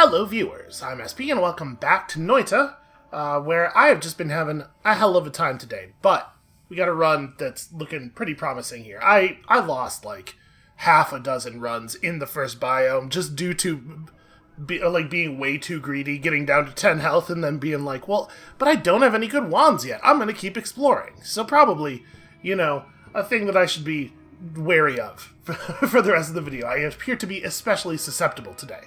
Hello viewers, I'm SP and welcome back to Noita, where I have just been having a hell of a time today, but we got a run that's looking pretty promising here. I lost like half a dozen runs in the first biome just due to being way too greedy, getting down to 10 health and then being like, well, but I don't have any good wands yet, I'm going to keep exploring. So probably, a thing that I should be wary of for the rest of the video. I appear to be especially susceptible today.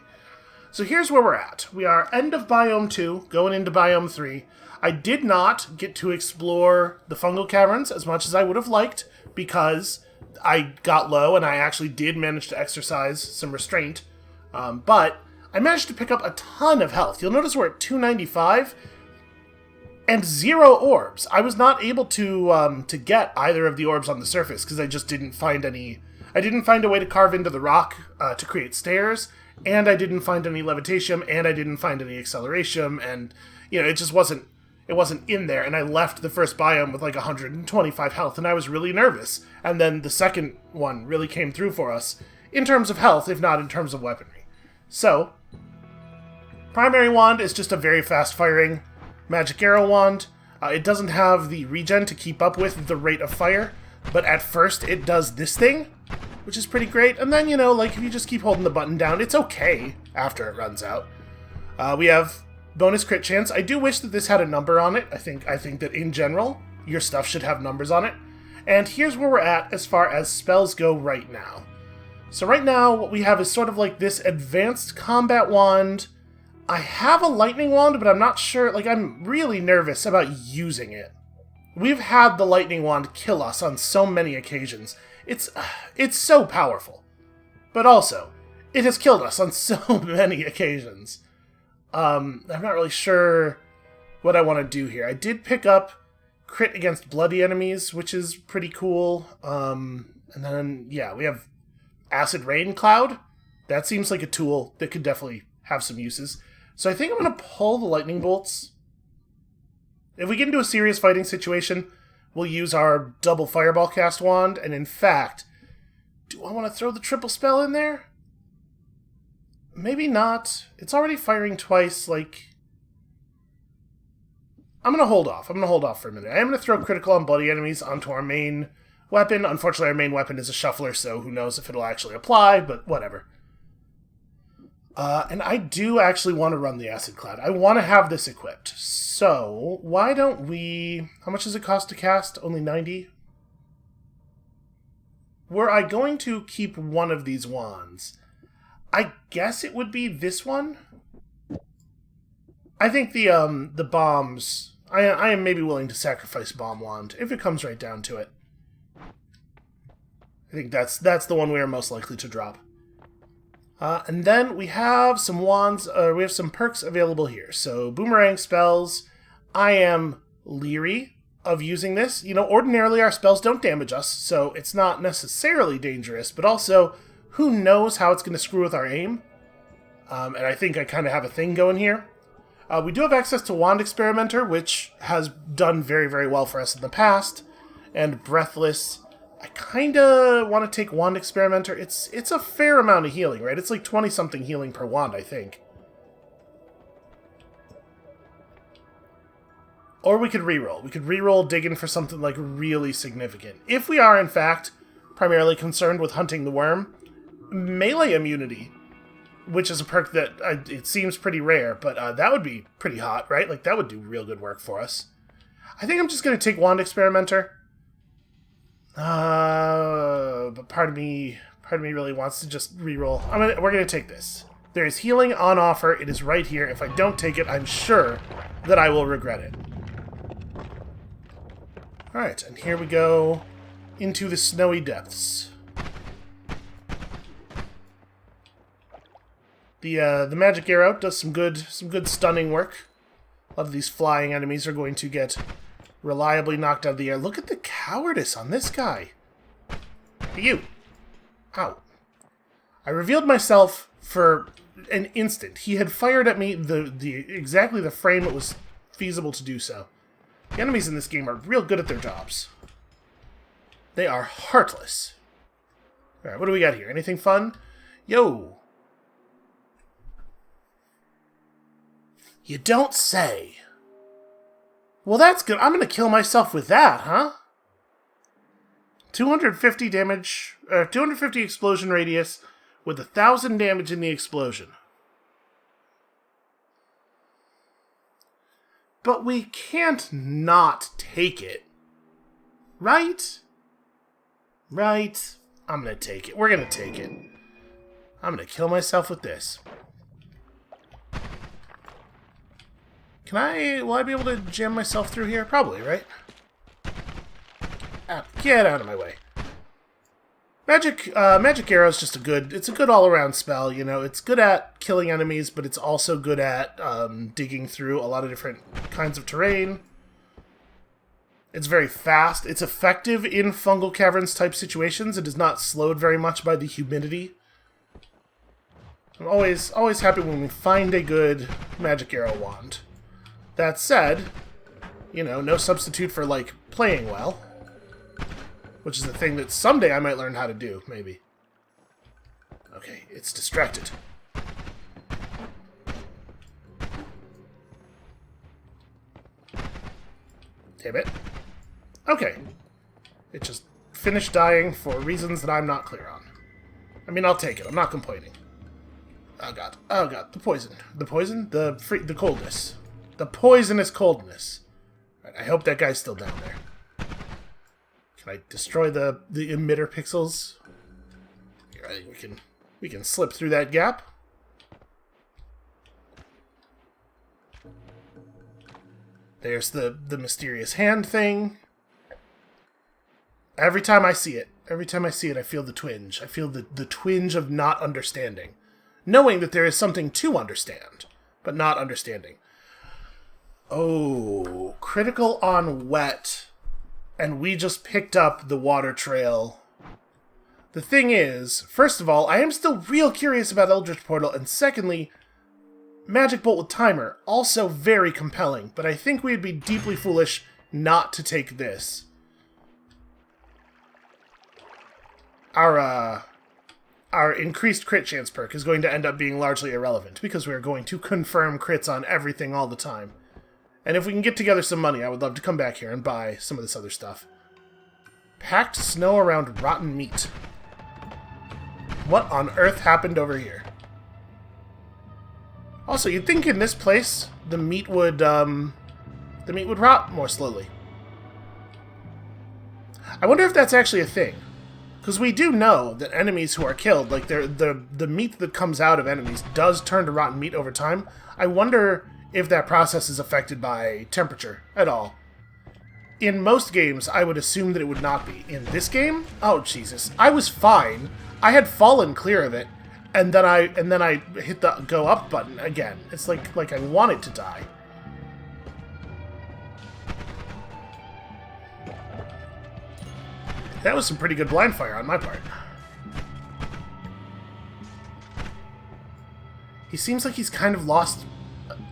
So here's where we're at. We are end of Biome 2, going into Biome 3. I did not get to explore the fungal caverns as much as I would have liked because I got low and I actually did manage to exercise some restraint. But I managed to pick up a ton of health. You'll notice we're at 295 and 0 orbs. I was not able to get either of the orbs on the surface because I just didn't find any. I didn't find a way to carve into the rock to create stairs. And I didn't find any levitation, and I didn't find any acceleration, and, it just wasn't in there, and I left the first biome with like 125 health, and I was really nervous. And then the second one really came through for us, in terms of health, if not in terms of weaponry. So, primary wand is just a very fast-firing magic arrow wand. It doesn't have the regen to keep up with the rate of fire, but at first it does this thing, which is pretty great. And then, if you just keep holding the button down, it's okay after it runs out. We have bonus crit chance. I do wish that this had a number on it. I think that in general, your stuff should have numbers on it. And here's where we're at as far as spells go right now. So right now, what we have is sort of like this advanced combat wand. I have a lightning wand, but I'm not sure. I'm really nervous about using it. We've had the lightning wand kill us on so many occasions. It's so powerful. But also, it has killed us on so many occasions. I'm not really sure what I want to do here. I did pick up crit against bloody enemies, which is pretty cool. And then, yeah, we have Acid Rain Cloud. That seems like a tool that could definitely have some uses. So I think I'm going to pull the lightning bolts. If we get into a serious fighting situation, we'll use our double fireball cast wand, and in fact, do I want to throw the triple spell in there? Maybe not. It's already firing twice, I'm going to hold off. I'm going to hold off for a minute. I am going to throw critical on bloody enemies onto our main weapon. Unfortunately, our main weapon is a shuffler, so who knows if it'll actually apply, but whatever. And I do actually want to run the Acid Cloud. I want to have this equipped. So, why don't we... How much does it cost to cast? Only 90? Were I going to keep one of these wands, I guess it would be this one? I think the bombs... I am maybe willing to sacrifice Bomb Wand, if it comes right down to it. I think that's the one we are most likely to drop. And then we have some wands, we have some perks available here. So, boomerang spells, I am leery of using this. Ordinarily our spells don't damage us, so it's not necessarily dangerous, but also, who knows how it's going to screw with our aim? And I think I kind of have a thing going here. We do have access to Wand Experimenter, which has done very, very well for us in the past, and Breathless. I kind of want to take Wand Experimenter. It's a fair amount of healing, right? It's like 20-something healing per wand, I think. Or we could reroll. We could reroll digging for something really significant. If we are, in fact, primarily concerned with hunting the worm, melee immunity, which is a perk that it seems pretty rare, but that would be pretty hot, right? That would do real good work for us. I think I'm just going to take Wand Experimenter. But part of me really wants to just reroll. We're gonna take this. There is healing on offer. It is right here. If I don't take it, I'm sure that I will regret it. Alright, and here we go into the snowy depths. The magic arrow does some good stunning work. A lot of these flying enemies are going to get reliably knocked out of the air. Look at the cowardice on this guy. Hey, you. Ow. I revealed myself for an instant. He had fired at me exactly the frame it was feasible to do so. The enemies in this game are real good at their jobs. They are heartless. Alright, what do we got here? Anything fun? Yo! You don't say. Well, that's good. I'm going to kill myself with that, huh? 250 damage, 250 explosion radius with 1,000 damage in the explosion. But we can't not take it. Right? Right. I'm going to take it. We're going to take it. I'm going to kill myself with this. Will I be able to jam myself through here? Probably, right? Ah, get out of my way. Magic Arrow is just it's a good all-around spell, you know. It's good at killing enemies, but it's also good at digging through a lot of different kinds of terrain. It's very fast. It's effective in fungal caverns type situations. It is not slowed very much by the humidity. I'm always happy when we find a good Magic Arrow wand. That said, you know, no substitute for, like, playing well. Which is a thing that someday I might learn how to do, maybe. Okay, it's distracted. Damn it. Okay. It just finished dying for reasons that I'm not clear on. I mean, I'll take it. I'm not complaining. Oh god. Oh god. The poison. The poison? The coldness. The poisonous coldness. Right, I hope that guy's still down there. Can I destroy the emitter pixels? Here, I think we can slip through that gap. There's the mysterious hand thing. Every time I see it, I feel the twinge. I feel the twinge of not understanding. Knowing that there is something to understand, but not understanding. Oh, critical on wet. And we just picked up the water trail. The thing is, first of all, I am still real curious about Eldritch Portal, and secondly, Magic Bolt with Timer, also very compelling, but I think we'd be deeply foolish not to take this. Our increased crit chance perk is going to end up being largely irrelevant, because we are going to confirm crits on everything all the time. And if we can get together some money, I would love to come back here and buy some of this other stuff. Packed snow around rotten meat. What on earth happened over here? Also, you'd think in this place, the meat would rot more slowly. I wonder if that's actually a thing. Because we do know that enemies who are killed, like the meat that comes out of enemies does turn to rotten meat over time. I wonder if that process is affected by temperature at all. In most games, I would assume that it would not be. In this game? Oh, Jesus. I was fine. I had fallen clear of it, and then I hit the go up button again. It's like I wanted to die. That was some pretty good blind fire on my part. He seems like he's kind of lost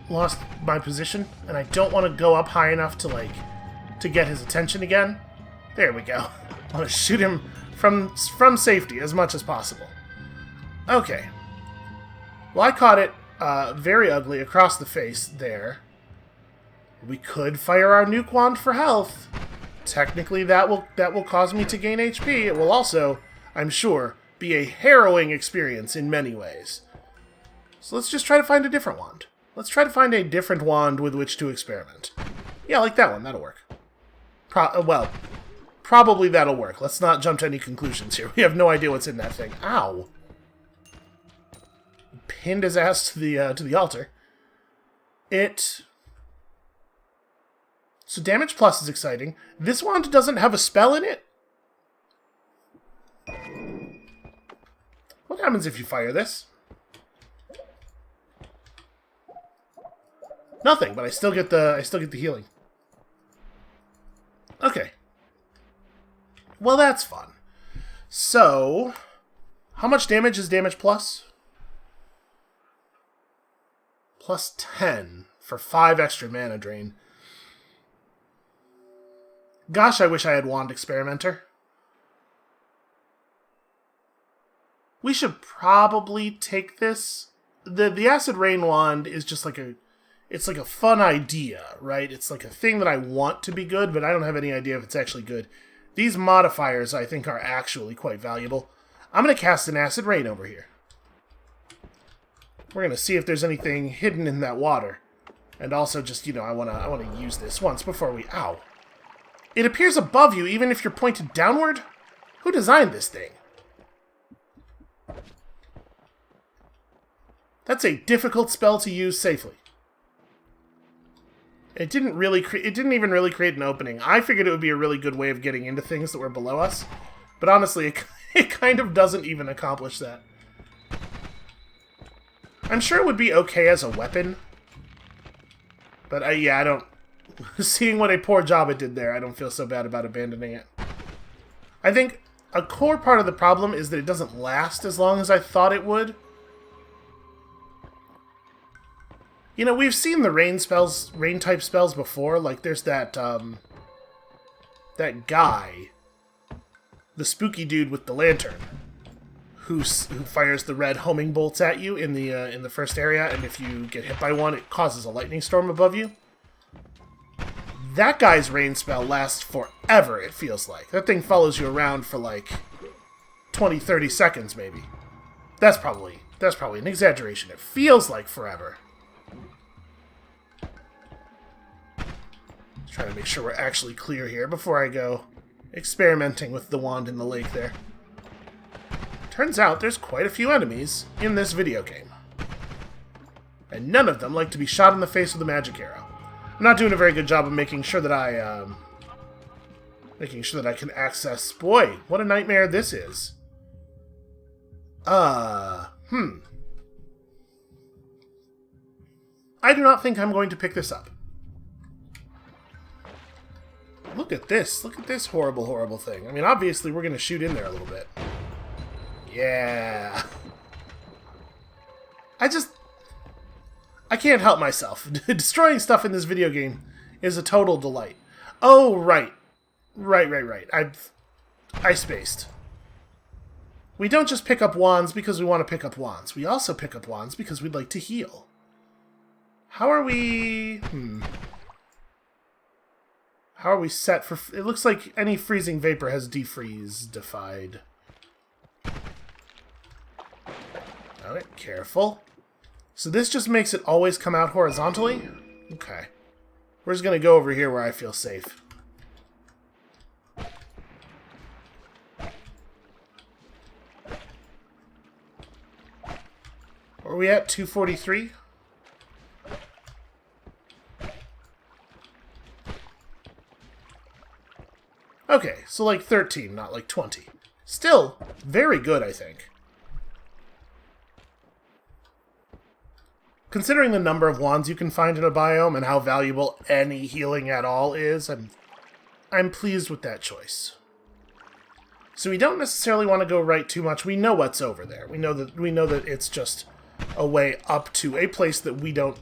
my position, and I don't want to go up high enough to get his attention again. There we go. I want to shoot him from safety as much as possible. Okay. Well, I caught it very ugly across the face there. We could fire our nuke wand for health. Technically, that will cause me to gain HP. It will also, I'm sure, be a harrowing experience in many ways. So let's just try to find a different wand. Let's try to find a different wand with which to experiment. Yeah, like that one. That'll work. Probably that'll work. Let's not jump to any conclusions here. We have no idea what's in that thing. Ow! Pinned his ass to the altar. So damage plus is exciting. This wand doesn't have a spell in it. What happens if you fire this? Nothing, but I still get the healing. Okay. Well, that's fun. So, how much damage is damage plus? Plus 10 for 5 extra mana drain. Gosh, I wish I had Wand Experimenter. We should probably take this. The Acid Rain Wand is just like it's like a fun idea, right? It's like a thing that I want to be good, but I don't have any idea if it's actually good. These modifiers, I think, are actually quite valuable. I'm going to cast an acid rain over here. We're going to see if there's anything hidden in that water. And also just, I want to use this once before we... Ow. It appears above you even if you're pointed downward? Who designed this thing? That's a difficult spell to use safely. It didn't even really create an opening. I figured it would be a really good way of getting into things that were below us. But honestly, it kind of doesn't even accomplish that. I'm sure it would be okay as a weapon. But yeah, I don't... Seeing what a poor job it did there, I don't feel so bad about abandoning it. I think a core part of the problem is that it doesn't last as long as I thought it would. We've seen the rain type spells before. Like, there's that guy, the spooky dude with the lantern, who fires the red homing bolts at you in the first area, and if you get hit by one, it causes a lightning storm above you. That guy's rain spell lasts forever, it feels like. That thing follows you around for like 20, 30 seconds, maybe. That's probably an exaggeration. It feels like forever. Trying to make sure we're actually clear here before I go experimenting with the wand in the lake there. Turns out there's quite a few enemies in this video game. And none of them like to be shot in the face with a magic arrow. I'm not doing a very good job of making sure that I can access... Boy, what a nightmare this is. I do not think I'm going to pick this up. Look at this. Look at this horrible, horrible thing. I mean, obviously, we're going to shoot in there a little bit. Yeah. I can't help myself. Destroying stuff in this video game is a total delight. Oh, right. Right. I spaced. We don't just pick up wands because we want to pick up wands. We also pick up wands because we'd like to heal. How are we... How are we set for... It looks like any freezing vapor has defreeze-defied. Alright, careful. So this just makes it always come out horizontally? Okay. We're just going to go over here where I feel safe. Where are we at? 243? Okay, so like 13, not like 20. Still, very good, I think. Considering the number of wands you can find in a biome and how valuable any healing at all is, I'm pleased with that choice. So we don't necessarily want to go right too much. We know what's over there. We know that it's just a way up to a place that we don't...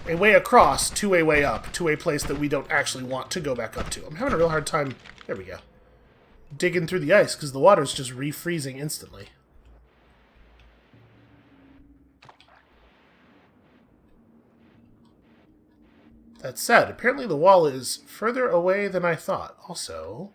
A way across to a way up to a place that we don't actually want to go back up to. I'm having a real hard time... There we go. Digging through the ice because the water's just refreezing instantly. That said, apparently the wall is further away than I thought. Also...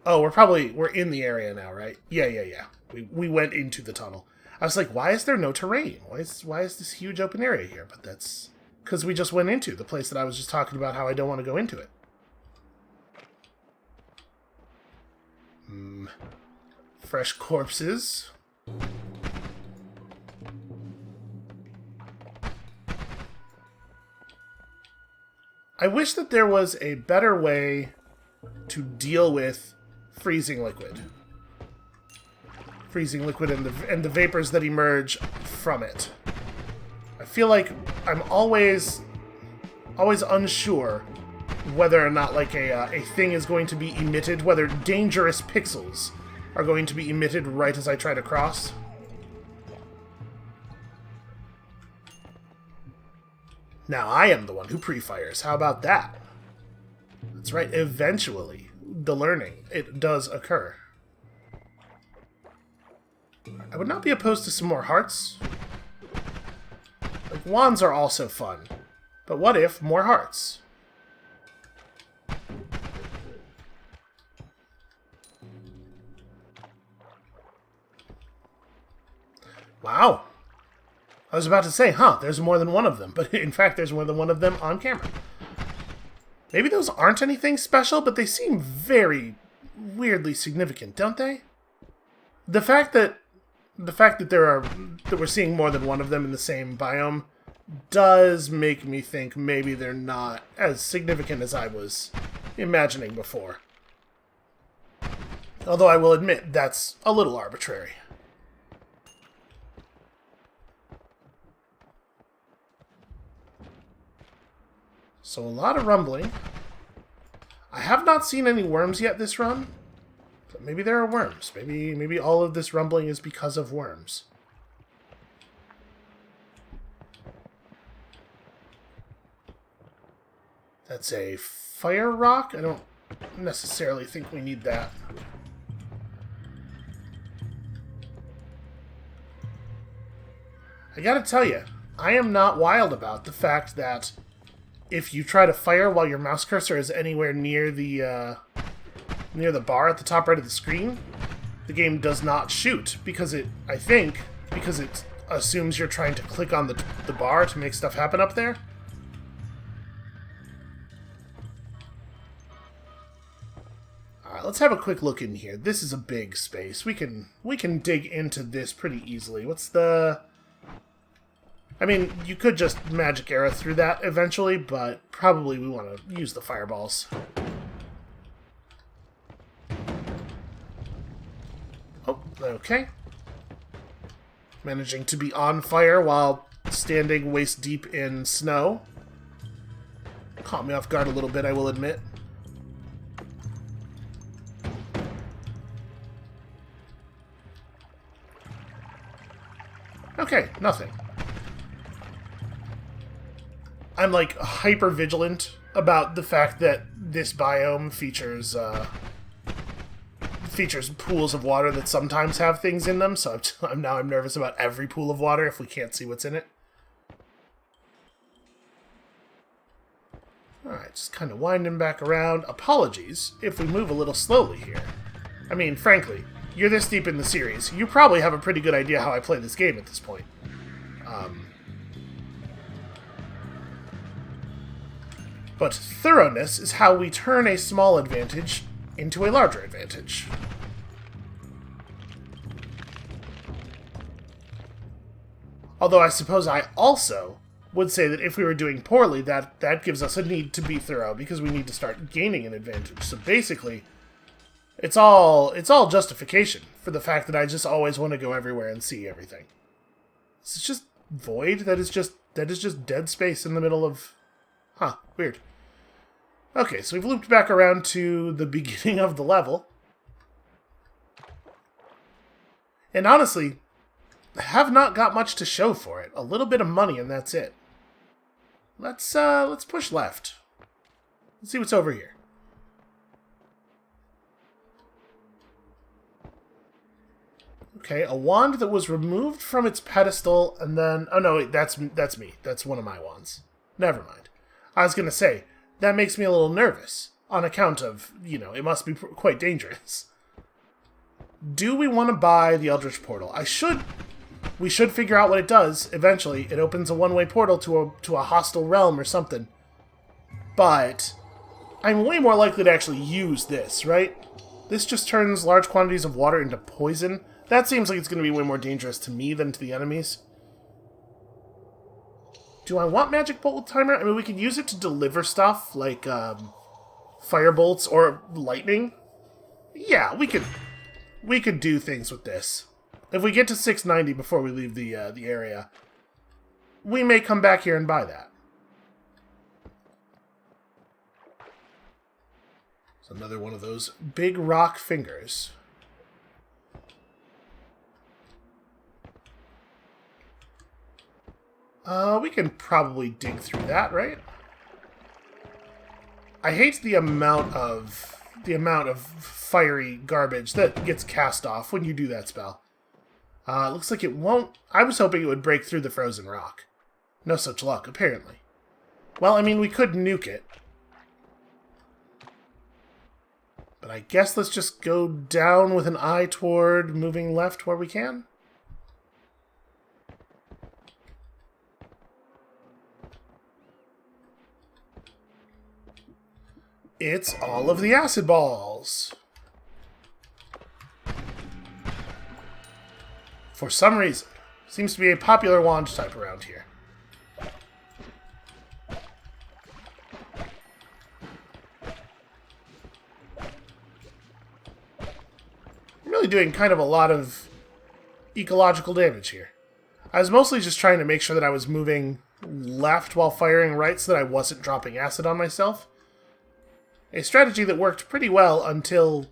Oh, we're in the area now, right? Yeah. We went into the tunnel. I was like, why is there no terrain? Why is this huge open area here? But that's... Because we just went into the place that I was just talking about how I don't want to go into it. Fresh corpses. I wish that there was a better way to deal with freezing liquid. Freezing liquid and the vapors that emerge from it. I feel like I'm always unsure whether or not like a thing is going to be emitted, whether dangerous pixels are going to be emitted right as I try to cross. Now I am the one who pre-fires. How about that? That's right, eventually, the learning, it does occur. I would not be opposed to some more hearts. Like, wands are also fun. But what if more hearts? Wow. I was about to say, there's more than one of them. But in fact, there's more than one of them on camera. Maybe those aren't anything special, but they seem very weirdly significant, don't they? The fact that we're seeing more than one of them in the same biome does make me think maybe they're not as significant as I was imagining before. Although I will admit that's a little arbitrary. So a lot of rumbling. I have not seen any worms yet this run. But maybe there are worms. Maybe all of this rumbling is because of worms. That's a fire rock? I don't necessarily think we need that. I gotta tell you, I am not wild about the fact that if you try to fire while your mouse cursor is anywhere near the bar at the top right of the screen, the game does not shoot because it assumes you're trying to click on the bar to make stuff happen up there. Alright, let's have a quick look in here. This is a big space. We can dig into this pretty easily. What's the... I mean, you could just magic arrow through that eventually, but probably we want to use the fireballs. Oh, okay. Managing to be on fire while standing waist deep in snow. Caught me off guard a little bit, I will admit. Okay, nothing. I'm like hyper vigilant about the fact that this biome features pools of water that sometimes have things in them, so I'm nervous about every pool of water if we can't see what's in it. Alright, just kind of winding back around. Apologies if we move a little slowly here. I mean, frankly, you're this deep in the series, you probably have a pretty good idea how I play this game at this point. But thoroughness is how we turn a small advantage into a larger advantage. Although I suppose I also would say that if we were doing poorly, that gives us a need to be thorough, because we need to start gaining an advantage. So basically, it's all justification for the fact that I just always want to go everywhere and see everything. This is just void. That is just dead space in the middle of... Huh, weird. Okay, so we've looped back around to the beginning of the level. And honestly, I have not got much to show for it. A little bit of money and that's it. Let's push left. Let's see what's over here. Okay, a wand that was removed from its pedestal and then... Oh no, wait, that's me. That's one of my wands. Never mind. I was going to say, that makes me a little nervous, on account of, it must be quite dangerous. Do we want to buy the Eldritch Portal? We should figure out what it does, eventually. It opens a one-way portal to a hostile realm or something. But I'm way more likely to actually use this, right? This just turns large quantities of water into poison. That seems like it's going to be way more dangerous to me than to the enemies. Do I want Magic Bolt with Timer? I mean, we could use it to deliver stuff, like, fire bolts or lightning. Yeah, we could do things with this. If we get to 690 before we leave the area, we may come back here and buy that. It's another one of those big rock fingers. We can probably dig through that, right? I hate the amount of fiery garbage that gets cast off when you do that spell. Looks like it won't... I was hoping it would break through the frozen rock. No such luck, apparently. Well, I mean, we could nuke it. But I guess let's just go down with an eye toward moving left where we can. It's all of the acid balls. For some reason. Seems to be a popular wand type around here. I'm really doing kind of a lot of ecological damage here. I was mostly just trying to make sure that I was moving left while firing right so that I wasn't dropping acid on myself. A strategy that worked pretty well until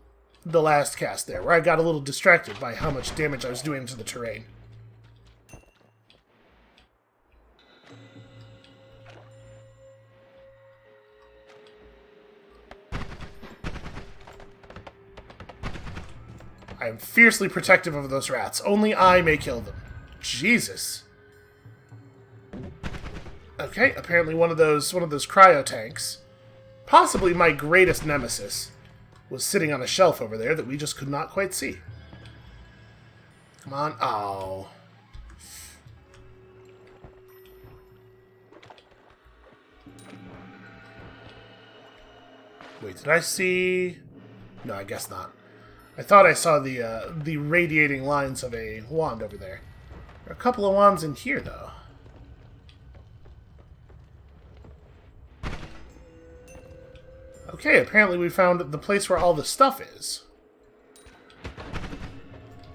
the last cast there, where I got a little distracted by how much damage I was doing to the terrain. I am fiercely protective of those rats. Only I may kill them. Jesus. Okay, apparently one of those cryo tanks, possibly my greatest nemesis, was sitting on a shelf over there that we just could not quite see. Come on. Oh. Wait, did I see... No, I guess not. I thought I saw the radiating lines of a wand over there. There are a couple of wands in here, though. Okay, apparently we found the place where all the stuff is.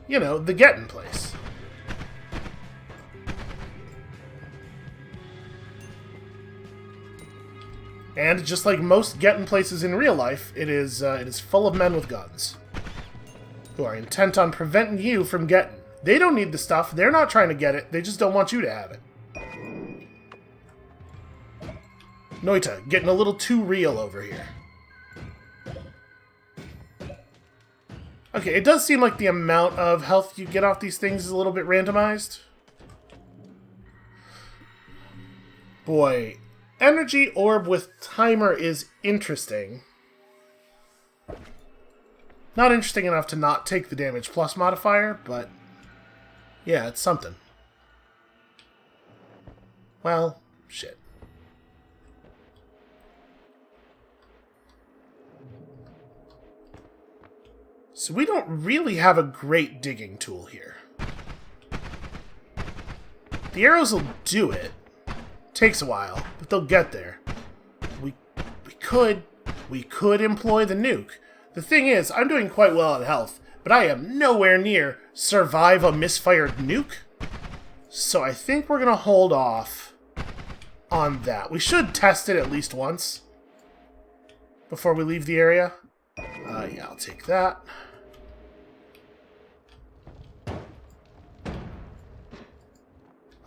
You know, the getting place. And just like most getting places in real life, it is full of men with guns who are intent on preventing you from getting. They don't need the stuff. They're not trying to get it. They just don't want you to have it. Noita, getting a little too real over here. Okay, it does seem like the amount of health you get off these things is a little bit randomized. Boy, energy orb with timer is interesting. Not interesting enough to not take the damage plus modifier, but yeah, it's something. Well, shit. So we don't really have a great digging tool here. The arrows will do it. Takes a while, but they'll get there. We could employ the nuke. The thing is, I'm doing quite well on health, but I am nowhere near survive a misfired nuke. So I think we're going to hold off on that. We should test it at least once before we leave the area. Yeah, I'll take that.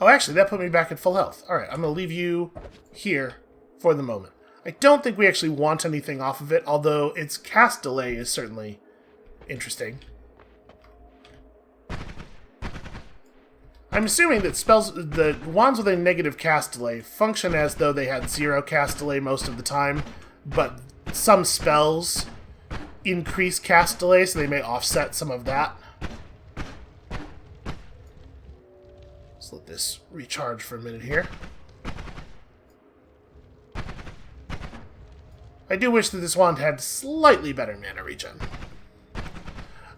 Oh, actually, that put me back at full health. Alright, I'm going to leave you here for the moment. I don't think we actually want anything off of it, although its cast delay is certainly interesting. I'm assuming that the wands with a negative cast delay function as though they had 0 cast delay most of the time, but some spells increase cast delay, so they may offset some of that. Let's let this recharge for a minute here. I do wish that this wand had slightly better mana regen.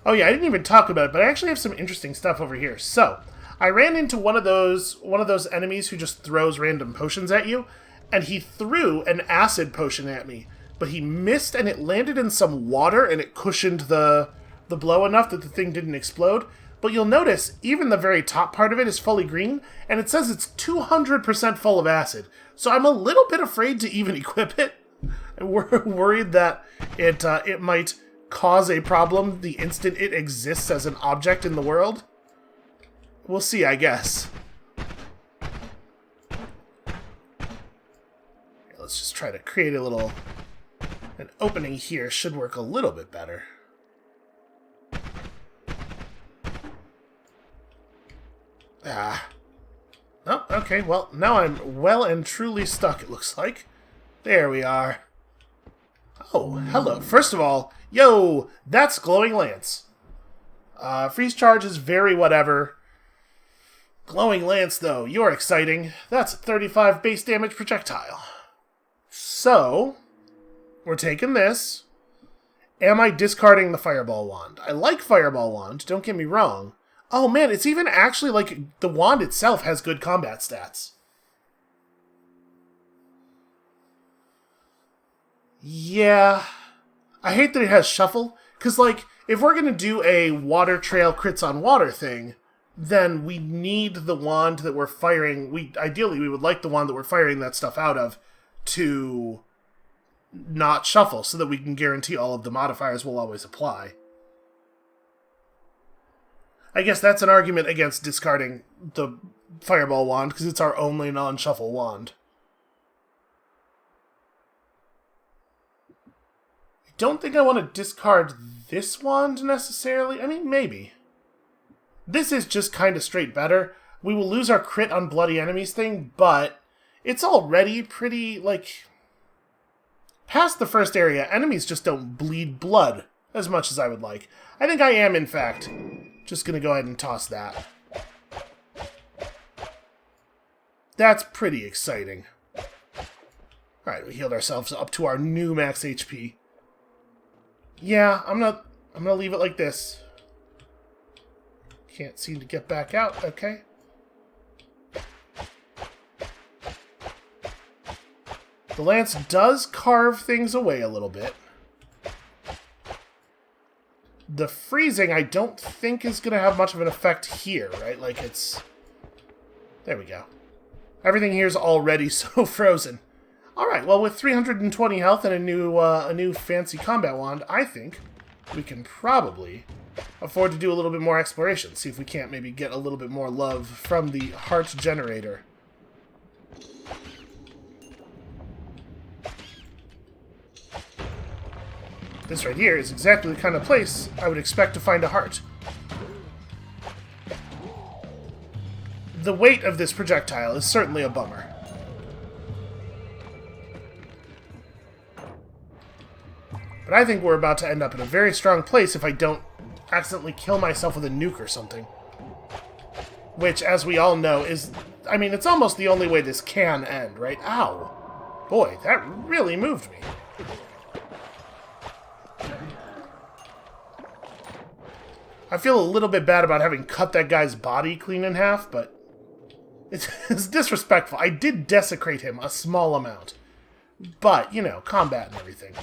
Oh yeah, I didn't even talk about it, but I actually have some interesting stuff over here. So, I ran into one of those enemies who just throws random potions at you, and he threw an acid potion at me, but he missed and it landed in some water and it cushioned the blow enough that the thing didn't explode. But you'll notice, even the very top part of it is fully green, and it says it's 200% full of acid. So I'm a little bit afraid to even equip it. We're worried that it might cause a problem the instant it exists as an object in the world. We'll see, I guess. Let's just try to create an opening here. Should work a little bit better. Ah. Oh, Okay, well, now I'm well and truly stuck, it looks like. There we are. Oh, hello. First of all, yo, that's Glowing Lance. Freeze charge is very whatever. Glowing Lance, though, you're exciting. That's a 35 base damage projectile. So, we're taking this. Am I discarding the Fireball Wand? I like Fireball Wand, don't get me wrong. Oh man, it's even actually like the wand itself has good combat stats. Yeah. I hate that it has Shuffle, because like, if we're going to do a Water Trail crits on water thing, then we need the wand that we're firing. Ideally, we would like the wand that we're firing that stuff out of to not shuffle, so that we can guarantee all of the modifiers will always apply. I guess that's an argument against discarding the Fireball Wand, because it's our only non-shuffle wand. I don't think I want to discard this wand, necessarily. I mean, maybe. This is just kind of straight better. We will lose our crit on bloody enemies thing, but it's already pretty, like... Past the first area, enemies just don't bleed blood as much as I would like. I think I am, in fact, just going to go ahead and toss that. That's pretty exciting. Alright, we healed ourselves up to our new max HP. Yeah, I'm gonna leave it like this. Can't seem to get back out, okay. The lance does carve things away a little bit. The freezing, I don't think is going to have much of an effect here, right? Like, it's... There we go. Everything here is already so frozen. Alright, well, with 320 health and a new fancy combat wand, I think we can probably afford to do a little bit more exploration. See if we can't maybe get a little bit more love from the heart generator. This right here is exactly the kind of place I would expect to find a heart. The weight of this projectile is certainly a bummer. But I think we're about to end up in a very strong place if I don't accidentally kill myself with a nuke or something. Which, as we all know, is... I mean, it's almost the only way this can end, right? Ow. Boy, that really moved me. I feel a little bit bad about having cut that guy's body clean in half, but it's disrespectful. I did desecrate him a small amount. But, you know, combat and everything.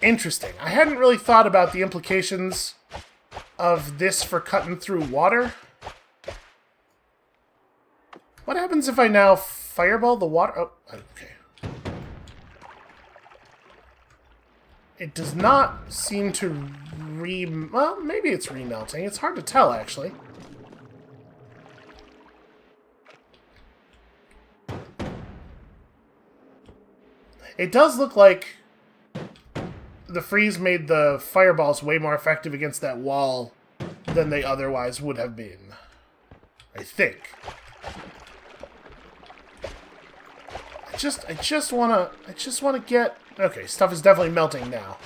Interesting. I hadn't really thought about the implications of this for cutting through water. What happens if I now fireball the water? Oh, okay. It does not seem to well, maybe it's remelting. It's hard to tell, actually. It does look like the freeze made the fireballs way more effective against that wall than they otherwise would have been. I think. I just wanna get... Okay, stuff is definitely melting now.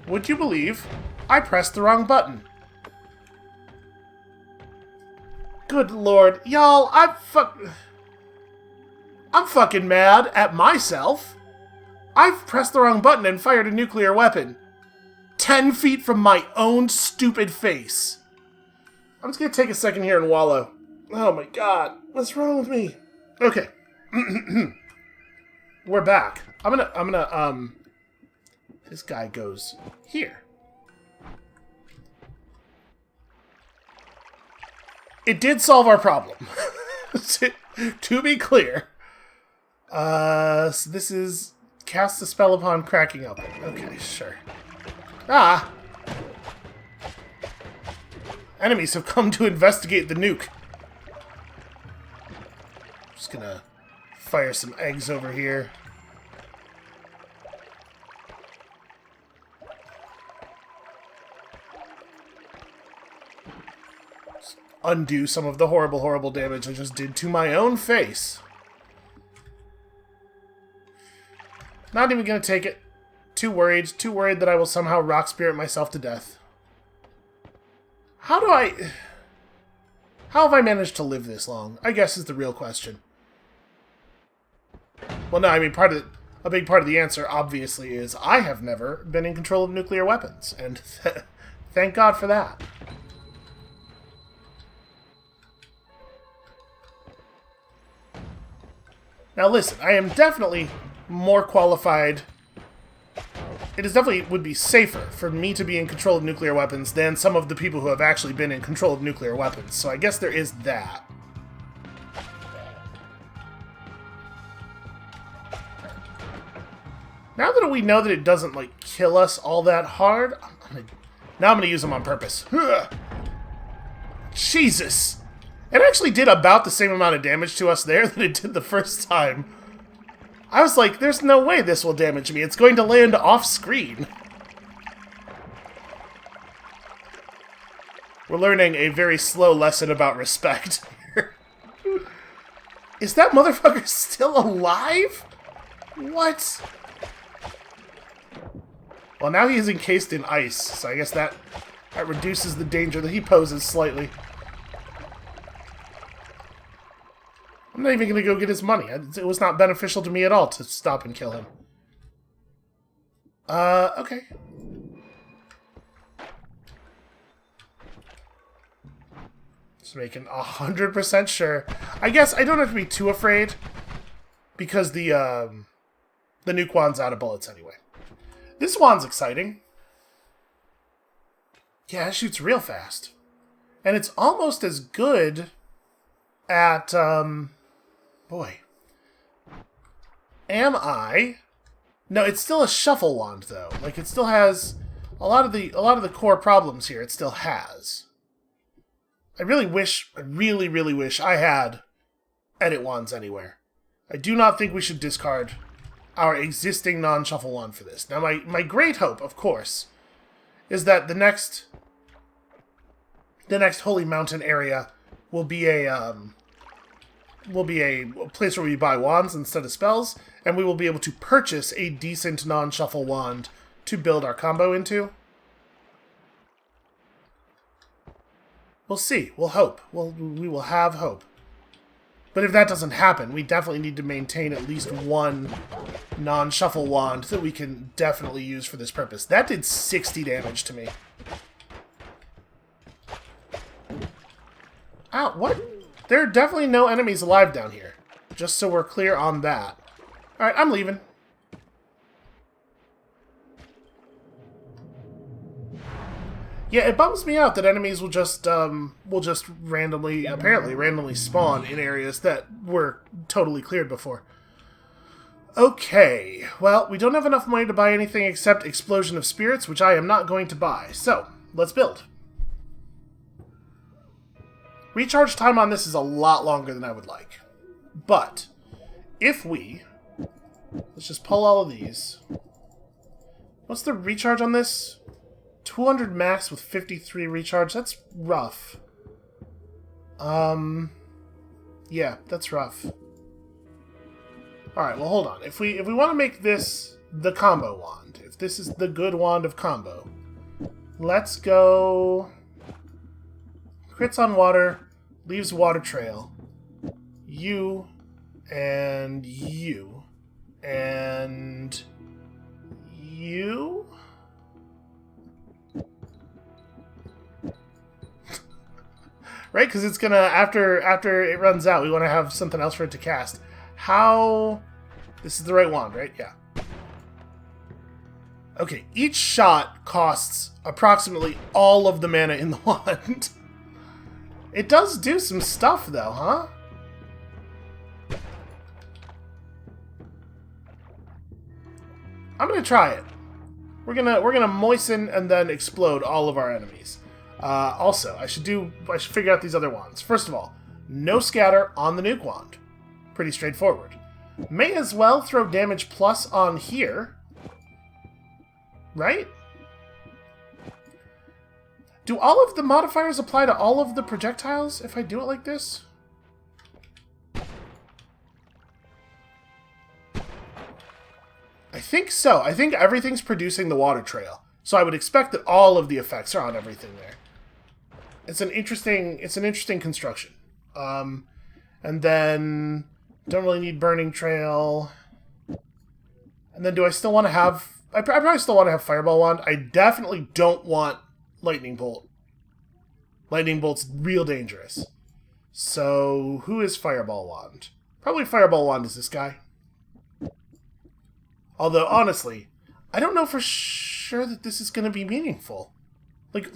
Would you believe I pressed the wrong button? Good lord. Y'all, I'm fucking mad at myself. I've pressed the wrong button and fired a nuclear weapon. 10 feet from my own stupid face. I'm just gonna take a second here and wallow. Oh my god. What's wrong with me? Okay. We're back. I'm gonna, this guy goes here. It did solve our problem. To be clear. So this is cast a spell upon cracking open. Okay, sure. Ah! Enemies have come to investigate the nuke. Just gonna Fire some eggs over here. Just undo some of the horrible, horrible damage I just did to my own face. Not even gonna take it. Too worried that I will somehow rock spirit myself to death. How have I managed to live this long? I guess is the real question. Well, no, I mean, a big part of the answer, obviously, is I have never been in control of nuclear weapons, and thank God for that. Now, listen, I am definitely more qualified. It is definitely would be safer for me to be in control of nuclear weapons than some of the people who have actually been in control of nuclear weapons. So I guess there is that. Now that we know that it doesn't, like, kill us all that hard, now I'm going to use them on purpose. Jesus! It actually did about the same amount of damage to us there that it did the first time. I was like, there's no way this will damage me. It's going to land off-screen. We're learning a very slow lesson about respect. Is that motherfucker still alive? What? Well, now he is encased in ice, so I guess that reduces the danger that he poses slightly. I'm not even going to go get his money. It was not beneficial to me at all to stop and kill him. Okay. Just making 100% sure. I guess I don't have to be too afraid, because the nuke wand's out of bullets anyway. This wand's exciting. Yeah, it shoots real fast. And it's almost as good at, boy. Am I? No, it's still a shuffle wand though. Like, it still has a lot of the core problems here. It still has. I really wish I had edit wands anywhere. I do not think we should discard our existing non-shuffle wand for this. Now, my great hope, of course, is that the next Holy Mountain area will be a place where we buy wands instead of spells, and we will be able to purchase a decent non-shuffle wand to build our combo into. We'll see. We'll hope. We will have hope. But if that doesn't happen, we definitely need to maintain at least one non-shuffle wand that we can definitely use for this purpose. That did 60 damage to me. Ow, what? There are definitely no enemies alive down here. Just so we're clear on that. Alright, I'm leaving. Yeah, it bums me out that enemies will just randomly spawn in areas that were totally cleared before. Okay, well, we don't have enough money to buy anything except Explosion of Spirits, which I am not going to buy. So, let's build. Recharge time on this is a lot longer than I would like. But, if we... let's just pull all of these. What's the recharge on this? 200 max with 53 recharge. That's rough. Yeah, that's rough. Alright, well, hold on. If we want to make this the combo wand, if this is the good wand of combo, let's go... crits on water, leaves water trail. You, and you, and you... Right, because it's gonna, after it runs out, we want to have something else for it to cast. How... this is the right wand, right? Yeah. Okay, each shot costs approximately all of the mana in the wand. It does do some stuff, though, huh? I'm gonna try it. We're gonna moisten and then explode all of our enemies. Also, I should figure out these other wands. First of all, no scatter on the nuke wand. Pretty straightforward. May as well throw damage plus on here. Right? Do all of the modifiers apply to all of the projectiles if I do it like this? I think so. I think everything's producing the water trail. So I would expect that all of the effects are on everything there. It's an interesting construction. And then don't really need burning trail. And then do I still want to have... I probably still want to have fireball wand. I definitely don't want lightning bolt. Lightning bolt's real dangerous. So who is fireball wand? Probably fireball wand is this guy. Although honestly, I don't know for sure that this is going to be meaningful. Like,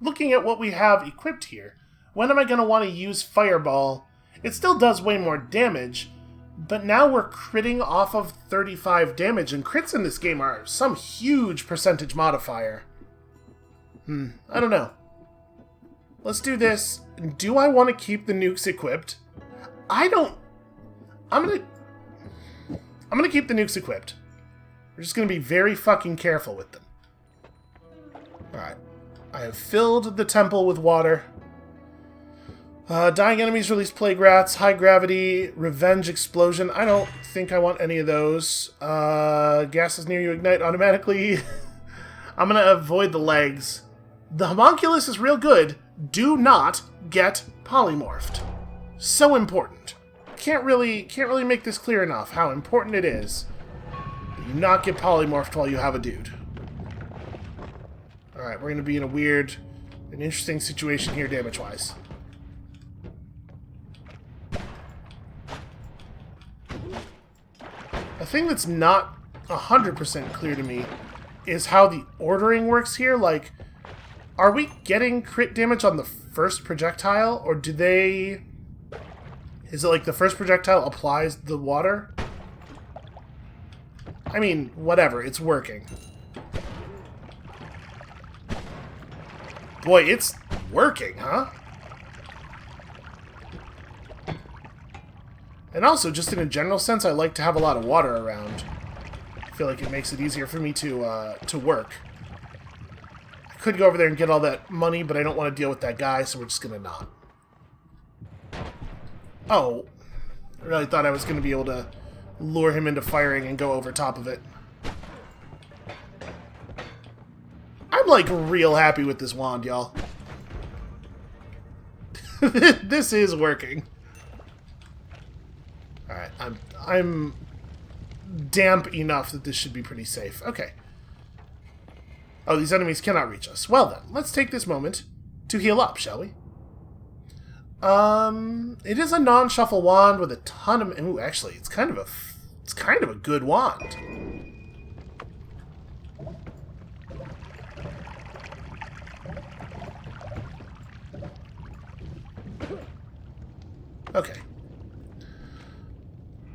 looking at what we have equipped here, when am I going to want to use fireball? It still does way more damage, but now we're critting off of 35 damage, and crits in this game are some huge percentage modifier. I don't know. Let's do this. Do I want to keep the nukes equipped? I don't... I'm gonna keep the nukes equipped. We're just gonna be very fucking careful with them. Alright. I have filled the temple with water. Dying enemies release plague rats, high gravity, revenge explosion. I don't think I want any of those. Gases near you ignite automatically. I'm gonna avoid the legs. The homunculus is real good. Do not get polymorphed. So important. Can't really make this clear enough how important it is that you not get polymorphed while you have a dude. Alright, we're gonna be in an interesting situation here damage-wise. A thing that's not 100% clear to me is how the ordering works here. Like, are we getting crit damage on the first projectile, or do they... Is it like the first projectile applies the water? I mean, whatever, it's working. Boy, it's working, huh? And also, just in a general sense, I like to have a lot of water around. I feel like it makes it easier for me to work. I could go over there and get all that money, but I don't want to deal with that guy, so we're just gonna not. Oh, I really thought I was going to be able to lure him into firing and go over top of it. I'm, like, real happy with this wand, y'all. This is working. Alright, I'm damp enough that this should be pretty safe. Okay. Oh, these enemies cannot reach us. Well then, let's take this moment to heal up, shall we? It is a non-shuffle wand with a ton of... Ooh, actually, it's kind of a good wand. Okay.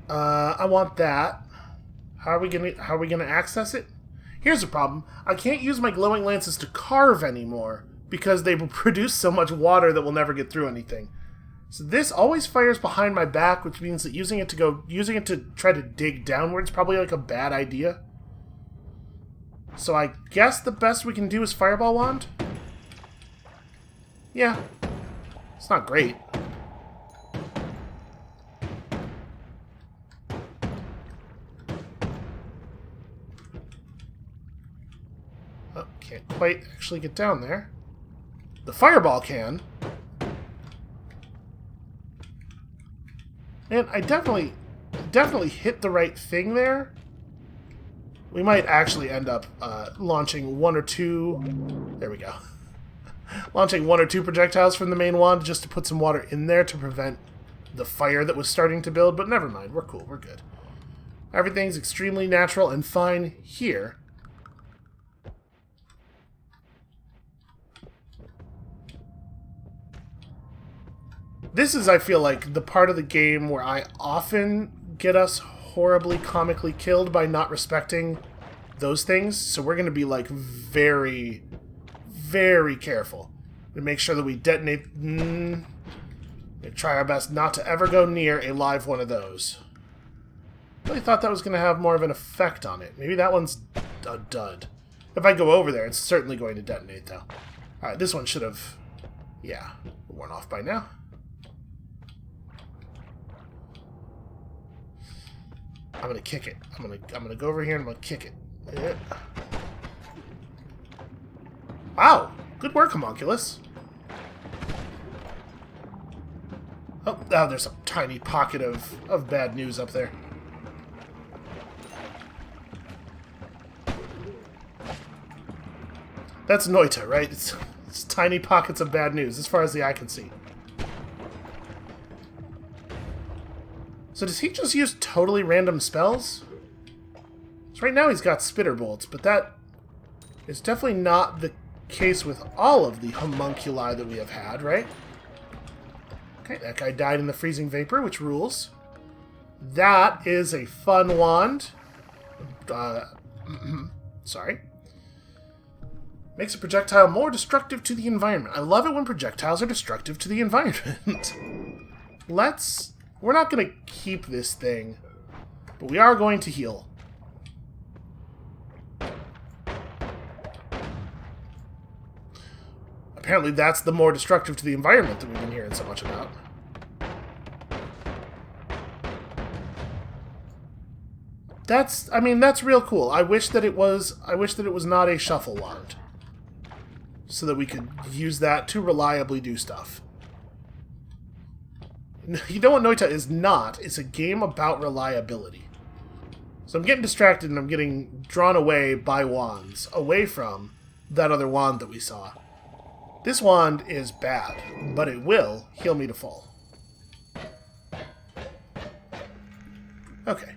I want that. How are we gonna access it? Here's the problem. I can't use my glowing lances to carve anymore because they will produce so much water that we'll never get through anything. So this always fires behind my back, which means that using it to try to dig downwards is probably like a bad idea. So I guess the best we can do is fireball wand. Yeah. It's not great. Oh, can't quite actually get down there. The fireball can. And I definitely hit the right thing there. We might actually end up launching one or two... There we go. Launching one or two projectiles from the main wand just to put some water in there to prevent the fire that was starting to build. But never mind, we're cool, we're good. Everything's extremely natural and fine here. This is, I feel like, the part of the game where I often get us horribly comically killed by not respecting those things. So we're going to be, like, very, very careful to make sure that we detonate... We try our best not to ever go near a live one of those. really thought that was going to have more of an effect on it. Maybe that one's a dud. If I go over there, it's certainly going to detonate, though. Alright, this one should have, yeah, worn off by now. I'm going to kick it. I'm going to go over here and I'm going to kick it. Yeah. Wow! Good work, Homunculus. Oh, there's a tiny pocket of bad news up there. That's Noita, right? It's tiny pockets of bad news, as far as the eye can see. So does he just use totally random spells? So right now he's got spitter bolts, but that is definitely not the case with all of the homunculi that we have had, right? Okay, that guy died in the freezing vapor, which rules. That is a fun wand. Sorry. Makes a projectile more destructive to the environment. I love it when projectiles are destructive to the environment. We're not going to keep this thing, but we are going to heal. Apparently that's the more destructive to the environment that we've been hearing so much about. That's real cool. I wish that it was not a shuffle wand, so that we could use that to reliably do stuff. You know what Noita is not? It's a game about reliability. So I'm getting distracted and I'm getting drawn away by wands, away from that other wand that we saw. This wand is bad, but it will heal me to full. Okay.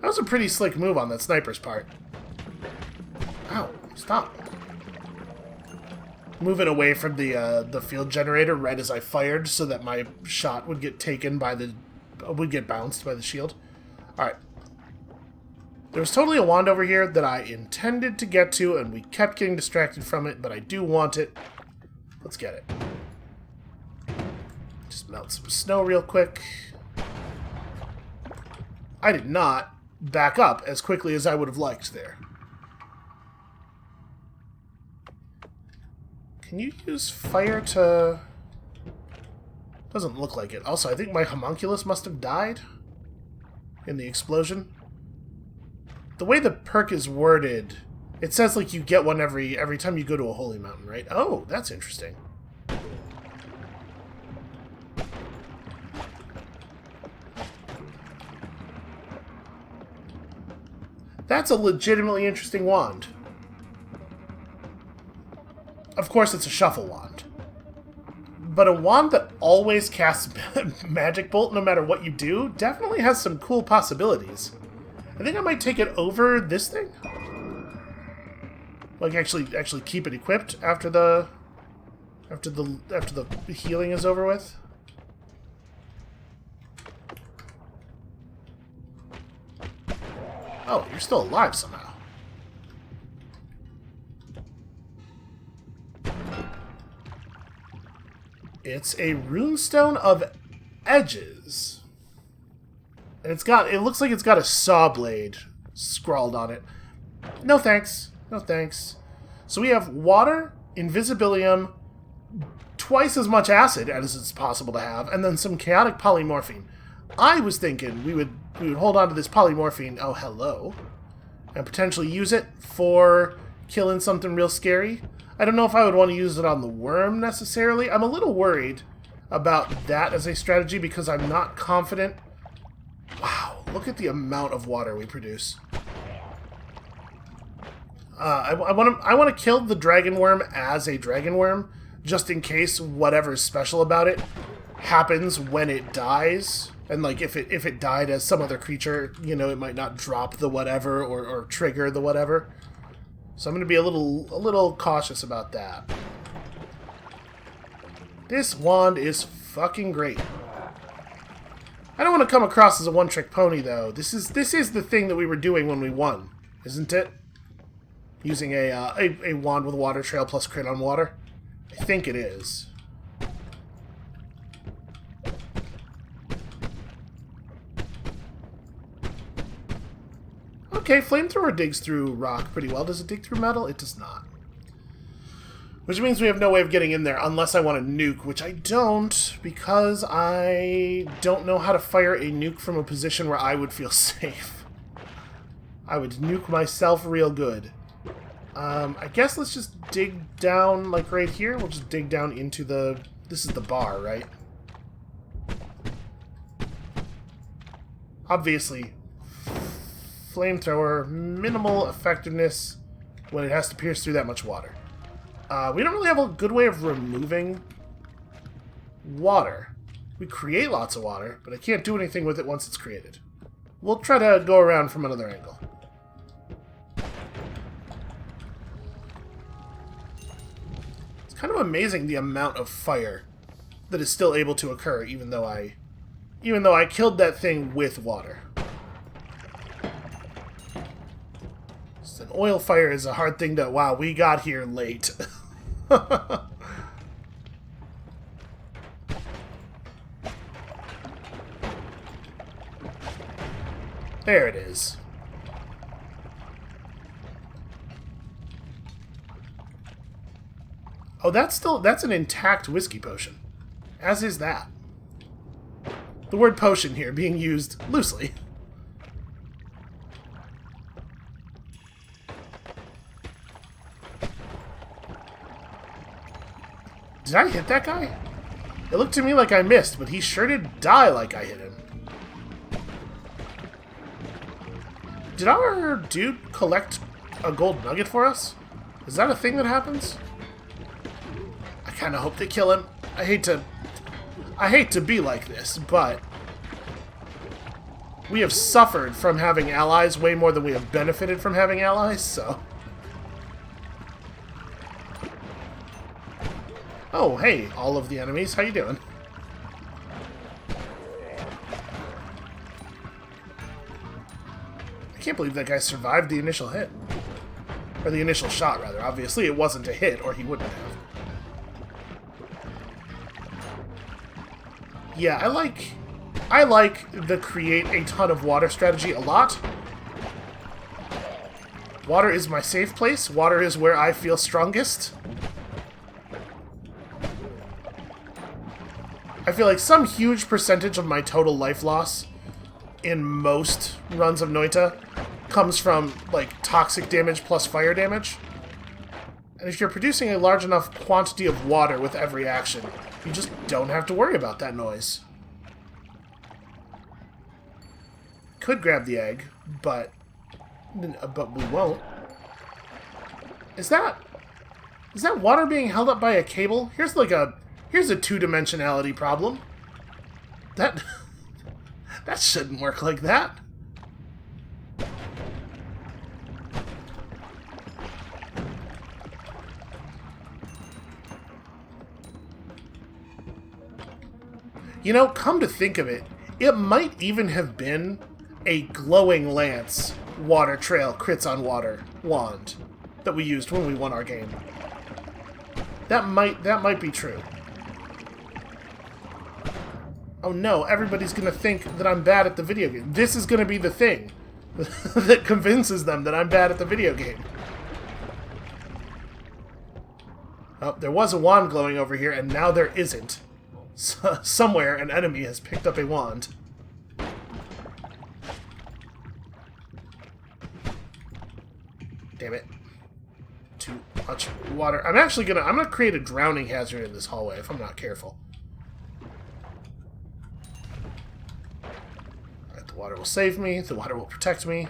That was a pretty slick move on that sniper's part. Ow, stop. Moving away from the field generator right as I fired so that my shot would get taken by would get bounced by the shield. Alright. There was totally a wand over here that I intended to get to, and we kept getting distracted from it, but I do want it. Let's get it. Just melt some snow real quick. I did not back up as quickly as I would have liked there. Can you use fire to... Doesn't look like it. Also, I think my homunculus must have died in the explosion. The way the perk is worded, it says like you get one every time you go to a holy mountain, right? Oh, that's interesting. That's a legitimately interesting wand. Of course, it's a shuffle wand. But a wand that always casts Magic Bolt no matter what you do definitely has some cool possibilities. I think I might take it over this thing. Like actually keep it equipped after the healing is over with. Oh, you're still alive somehow. It's a runestone of edges. And it looks like it's got a saw blade scrawled on it. No thanks. No thanks. So we have water, invisibilium, twice as much acid as it's possible to have, and then some chaotic polymorphine. I was thinking we would hold on to this polymorphine, oh hello, and potentially use it for killing something real scary. I don't know if I would want to use it on the worm necessarily. I'm a little worried about that as a strategy because I'm not confident. Wow, look at the amount of water we produce. I want to kill the dragon worm as a dragon worm, just in case whatever's special about it happens when it dies. And like if it died as some other creature, you know, it might not drop the whatever or trigger the whatever. So I'm going to be a little cautious about that. This wand is fucking great. I don't want to come across as a one-trick pony, though. This is the thing that we were doing when we won, isn't it? Using a wand with water trail plus crit on water. I think it is. Okay, flamethrower digs through rock pretty well. Does it dig through metal? It does not. Which means we have no way of getting in there unless I want to nuke, which I don't, because I don't know how to fire a nuke from a position where I would feel safe. I would nuke myself real good. I guess let's just dig down, like right here. We'll just dig down into the... This is the bar, right? Obviously, flamethrower, minimal effectiveness when it has to pierce through that much water. We don't really have a good way of removing water. We create lots of water, but I can't do anything with it once it's created. We'll try to go around from another angle. It's kind of amazing the amount of fire that is still able to occur, even though I killed that thing with water. Just an oil fire is a hard thing to... Wow, we got here late. There it is. Oh, that's an intact whiskey potion. As is that. The word potion here being used loosely. Did I hit that guy? It looked to me like I missed, but he sure did die like I hit him. Did our dude collect a gold nugget for us? Is that a thing that happens? I kind of hope they kill him. I hate to be like this, but we have suffered from having allies way more than we have benefited from having allies, so... Oh, hey, all of the enemies. How you doing? I can't believe that guy survived the initial hit. Or the initial shot, rather. Obviously, it wasn't a hit, or he wouldn't have. Yeah, I like the create a ton of water strategy a lot. Water is my safe place. Water is where I feel strongest. I feel like some huge percentage of my total life loss in most runs of Noita comes from, like, toxic damage plus fire damage. And if you're producing a large enough quantity of water with every action, you just don't have to worry about that noise. Could grab the egg, but we won't. Is that water being held up by a cable? Here's a two-dimensionality problem. That shouldn't work like that. You know, come to think of it, it might even have been a glowing lance water trail crits on water wand that we used when we won our game. That might be true. Oh no, everybody's gonna think that I'm bad at the video game. This is gonna be the thing that convinces them that I'm bad at the video game. Oh, there was a wand glowing over here, and now there isn't. Somewhere an enemy has picked up a wand. Damn it. Too much water. I'm gonna create a drowning hazard in this hallway if I'm not careful. Alright, the water will save me, the water will protect me.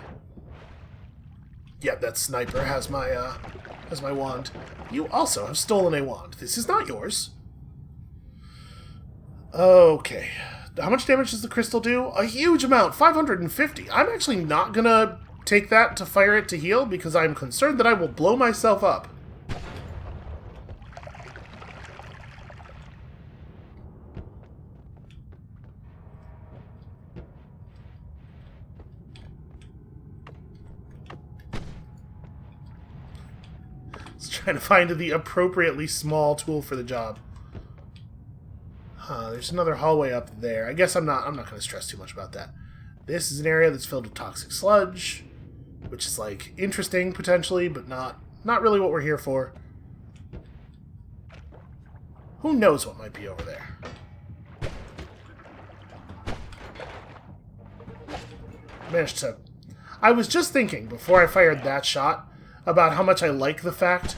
Yeah, that sniper has my wand. You also have stolen a wand. This is not yours. Okay. How much damage does the crystal do? A huge amount! 550! I'm actually not gonna take that to fire it to heal because I'm concerned that I will blow myself up. Just trying to find the appropriately small tool for the job. There's another hallway up there. I guess I'm not going to stress too much about that. This is an area that's filled with toxic sludge, which is, like, interesting, potentially, but not really what we're here for. Who knows what might be over there? I was just thinking, before I fired that shot, about how much I like the fact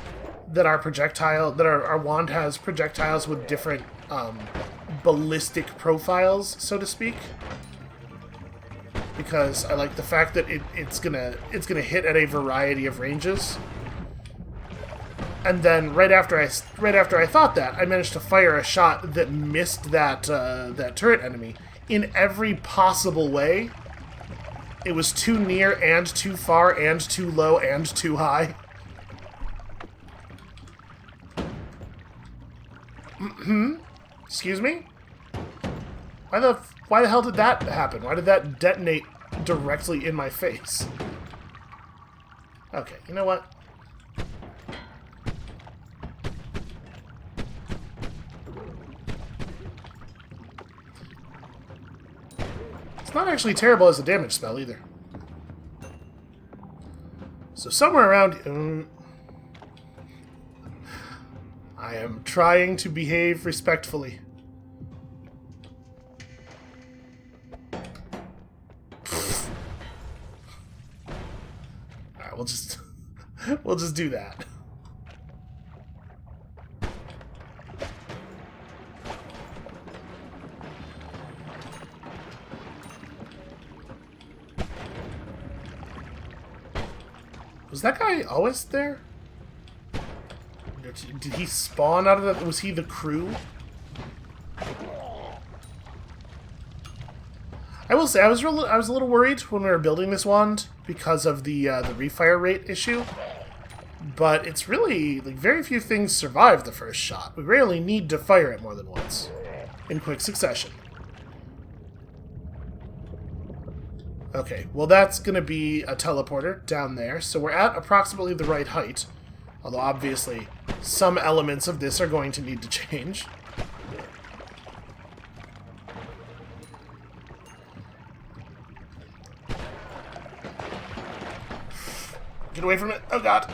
that our wand has projectiles with different, ballistic profiles, so to speak. Because I like the fact that it's gonna hit at a variety of ranges. And then right after I thought that, I managed to fire a shot that missed that turret enemy in every possible way. It was too near and too far and too low and too high. Excuse me? Why the hell did that happen? Why did that detonate directly in my face? Okay, you know what? It's not actually terrible as a damage spell either. So somewhere around... I am trying to behave respectfully. Alright, we'll just do that. Was that guy always there? Did he spawn out of that? Was he the crew? I will say I was a little worried when we were building this wand because of the refire rate issue. But it's really, like, very few things survive the first shot. We rarely need to fire it more than once in quick succession. Okay, well that's going to be a teleporter down there, so we're at approximately the right height. Although obviously some elements of this are going to need to change. Get away from it. Oh god.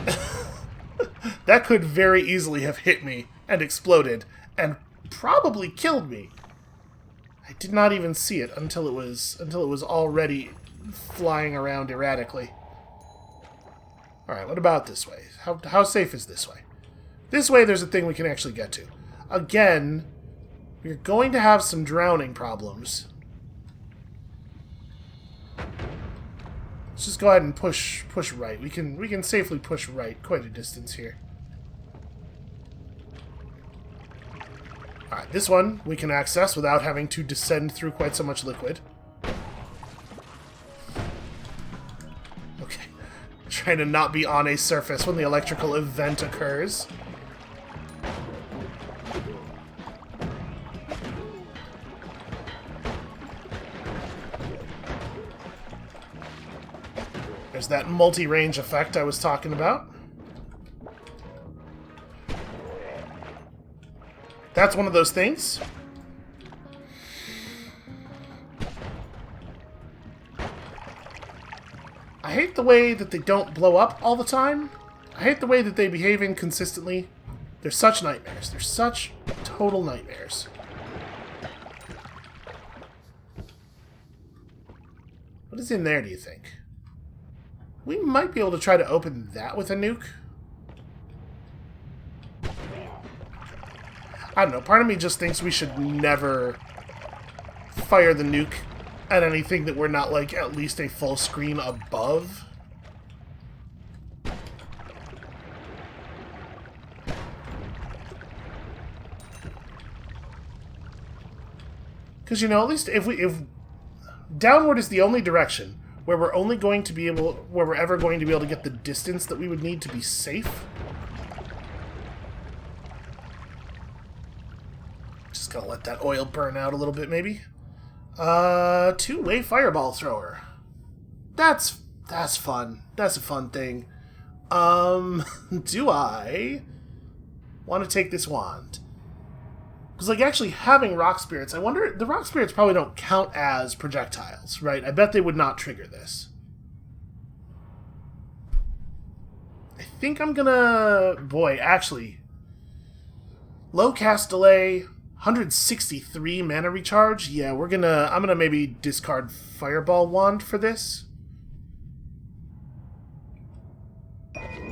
That could very easily have hit me and exploded and probably killed me. I did not even see it until it was already flying around erratically. Alright, what about this way? How safe is this way? This way there's a thing we can actually get to. Again, we're going to have some drowning problems. Let's just go ahead and push right. We can safely push right quite a distance here. Alright, this one we can access without having to descend through quite so much liquid. Okay. Trying to not be on a surface when the electrical event occurs. There's that multi-range effect I was talking about. That's one of those things. I hate the way that they don't blow up all the time. I hate the way that they behave inconsistently. They're such nightmares. They're such total nightmares. What is in there, do you think? We might be able to try to open that with a nuke. I don't know, part of me just thinks we should never fire the nuke at anything that we're not, like, at least a full screen above. Because, you know, at least if downward is the only direction where we're ever going to be able to get the distance that we would need to be safe. Just gotta let that oil burn out a little bit, maybe. Two-way fireball thrower. That's fun. That's a fun thing. Do I want to take this wand? Because, like, actually having rock spirits, I wonder, the rock spirits probably don't count as projectiles, right? I bet they would not trigger this. I think I'm gonna... Boy, actually... Low cast delay, 163 mana recharge. Yeah, I'm gonna maybe discard Fireball Wand for this.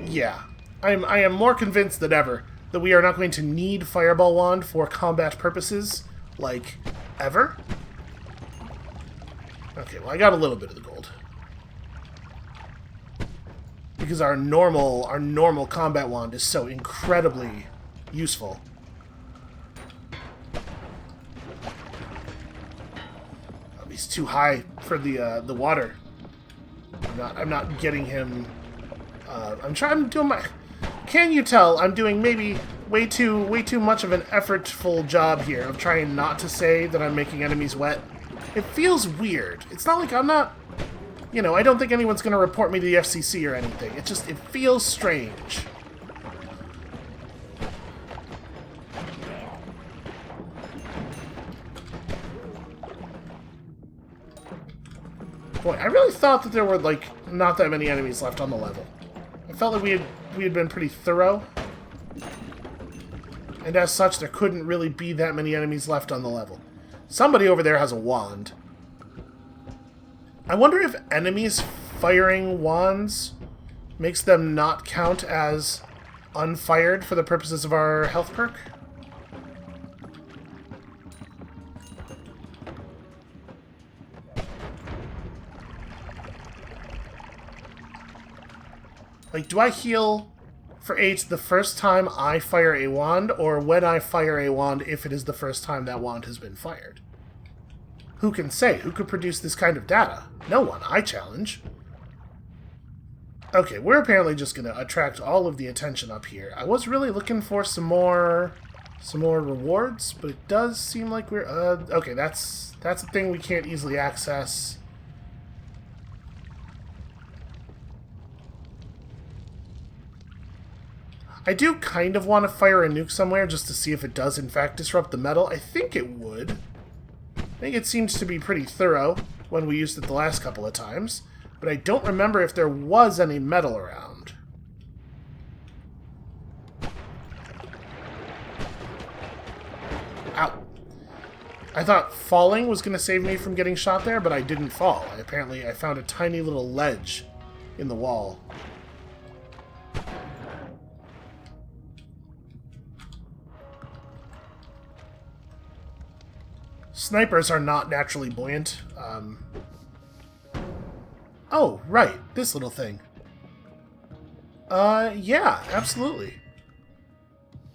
Yeah, I am more convinced than ever that we are not going to need Fireball Wand for combat purposes, like, ever. Okay, well, I got a little bit of the gold. Because our normal combat wand is so incredibly useful. Oh, he's too high for the water. I'm not getting him. I'm doing my. Can you tell I'm doing maybe way too much of an effortful job here of trying not to say that I'm making enemies wet? It feels weird. It's not like I'm not. You know, I don't think anyone's going to report me to the FCC or anything. It feels strange. Boy, I really thought that there were, like, not that many enemies left on the level. I felt like we had been pretty thorough. And as such, there couldn't really be that many enemies left on the level. Somebody over there has a wand. I wonder if enemies firing wands makes them not count as unfired for the purposes of our health perk. Like, do I heal for 8 the first time I fire a wand, or when I fire a wand if it is the first time that wand has been fired? Who can say? Who could produce this kind of data? No one, I challenge. Okay, we're apparently just going to attract all of the attention up here. I was really looking for some more rewards, but it does seem like we're... okay, that's a thing we can't easily access. I do kind of want to fire a nuke somewhere just to see if it does in fact disrupt the metal. I think it would. I think it seems to be pretty thorough when we used it the last couple of times, but I don't remember if there was any metal around. Ow. I thought falling was going to save me from getting shot there, but I didn't fall. Apparently, I found a tiny little ledge in the wall. Snipers are not naturally buoyant. Oh, right. This little thing. Yeah, absolutely.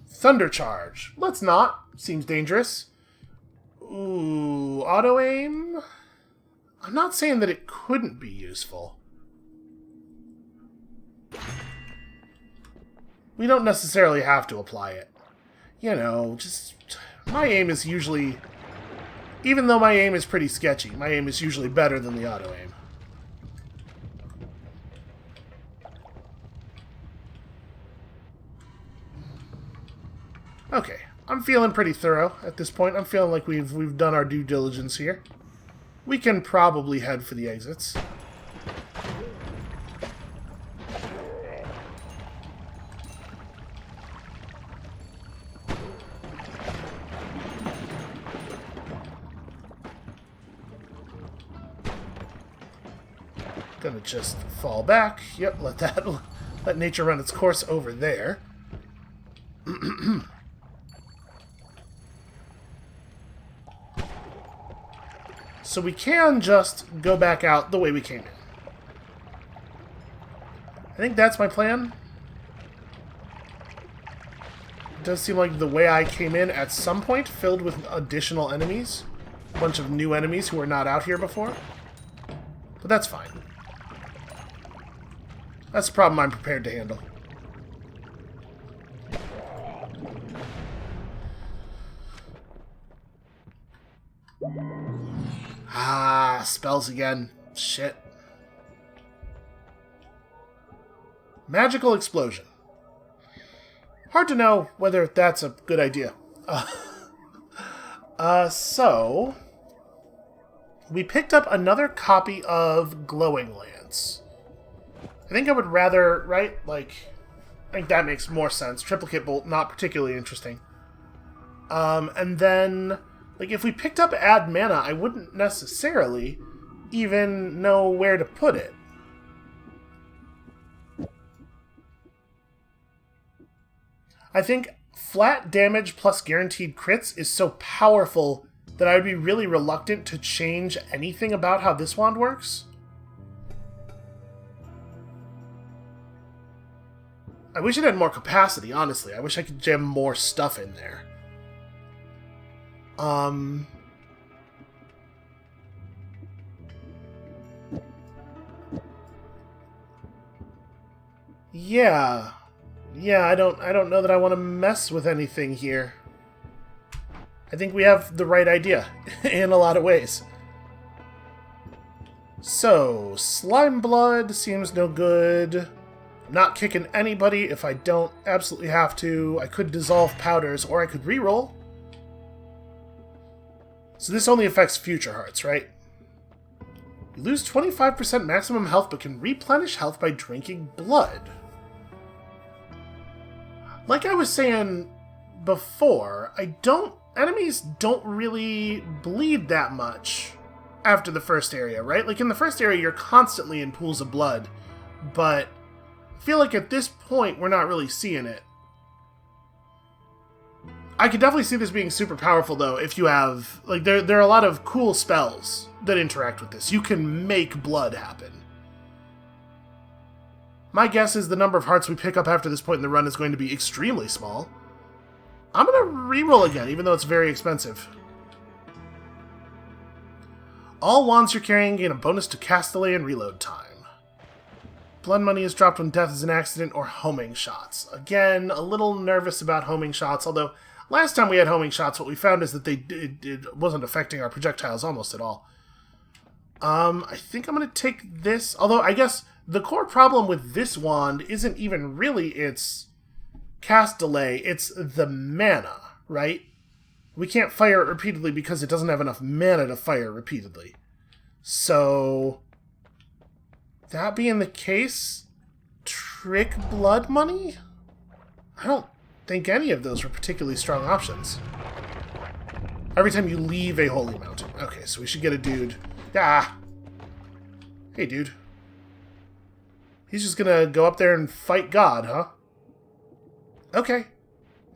Thunder Charge. Let's not. Seems dangerous. Ooh, auto-aim? I'm not saying that it couldn't be useful. We don't necessarily have to apply it. You know, just... My aim is usually... Even though my aim is pretty sketchy, my aim is usually better than the auto-aim. Okay, I'm feeling pretty thorough at this point. I'm feeling like we've done our due diligence here. We can probably head for the exits. Gonna just fall back. Yep, let nature run its course over there. So we can just go back out the way we came in. I think that's my plan. It does seem like the way I came in at some point filled with additional enemies. A bunch of new enemies who were not out here before. But that's fine. That's a problem I'm prepared to handle. Ah, spells again. Shit. Magical explosion. Hard to know whether that's a good idea. So... we picked up another copy of Glowing Lance. I think I would rather, right? Like, I think that makes more sense. Triplicate Bolt, not particularly interesting. And then, like, if we picked up Add Mana, I wouldn't necessarily even know where to put it. I think flat damage plus guaranteed crits is so powerful that I would be really reluctant to change anything about how this wand works. I wish it had more capacity, honestly. I wish I could jam more stuff in there. Yeah. Yeah, I don't know that I want to mess with anything here. I think we have the right idea in a lot of ways. So, Slime Blood seems no good. I'm not kicking anybody if I don't absolutely have to. I could dissolve powders, or I could reroll. So this only affects future hearts, right? You lose 25% maximum health, but can replenish health by drinking blood. Like I was saying before, enemies don't really bleed that much after the first area, right? Like in the first area, you're constantly in pools of blood, but I feel like at this point, we're not really seeing it. I could definitely see this being super powerful, though, if you have... like, there are a lot of cool spells that interact with this. You can make blood happen. My guess is the number of hearts we pick up after this point in the run is going to be extremely small. I'm going to reroll again, even though it's very expensive. All wands you're carrying gain a bonus to cast delay and reload time. Blood money is dropped when death is an accident or homing shots. Again, a little nervous about homing shots, although last time we had homing shots, what we found is that it wasn't affecting our projectiles almost at all. I think I'm going to take this, although I guess the core problem with this wand isn't even really its cast delay, it's the mana, right? We can't fire it repeatedly because it doesn't have enough mana to fire repeatedly. So, that being the case, trick blood money? I don't think any of those were particularly strong options. Every time you leave a holy mountain. Okay, so we should get a dude. Ah! Hey, dude. He's just gonna go up there and fight God, huh? Okay.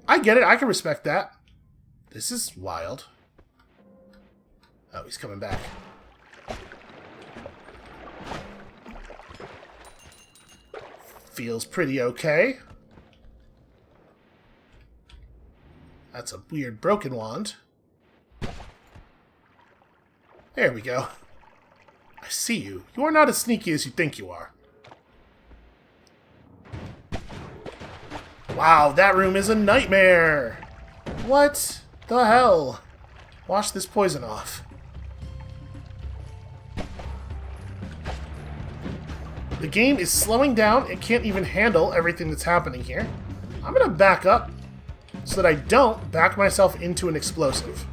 I get it. I can respect that. This is wild. Oh, he's coming back. Feels pretty okay. That's a weird broken wand. There we go. I see you. You are not as sneaky as you think you are. Wow, that room is a nightmare! What the hell? Wash this poison off. The game is slowing down. It can't even handle everything that's happening here. I'm gonna back up so that I don't back myself into an explosive.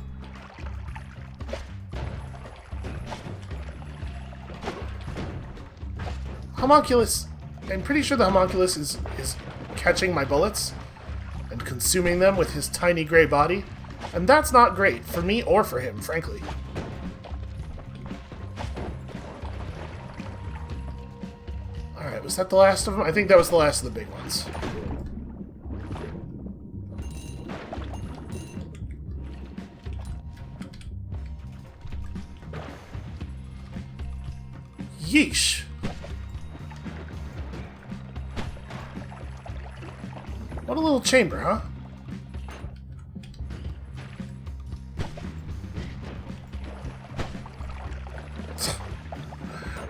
Homunculus. I'm pretty sure the homunculus is catching my bullets and consuming them with his tiny gray body, and that's not great for me or for him, frankly. Alright, was that the last of them? I think that was the last of the big ones. Yeesh. What a little chamber, huh?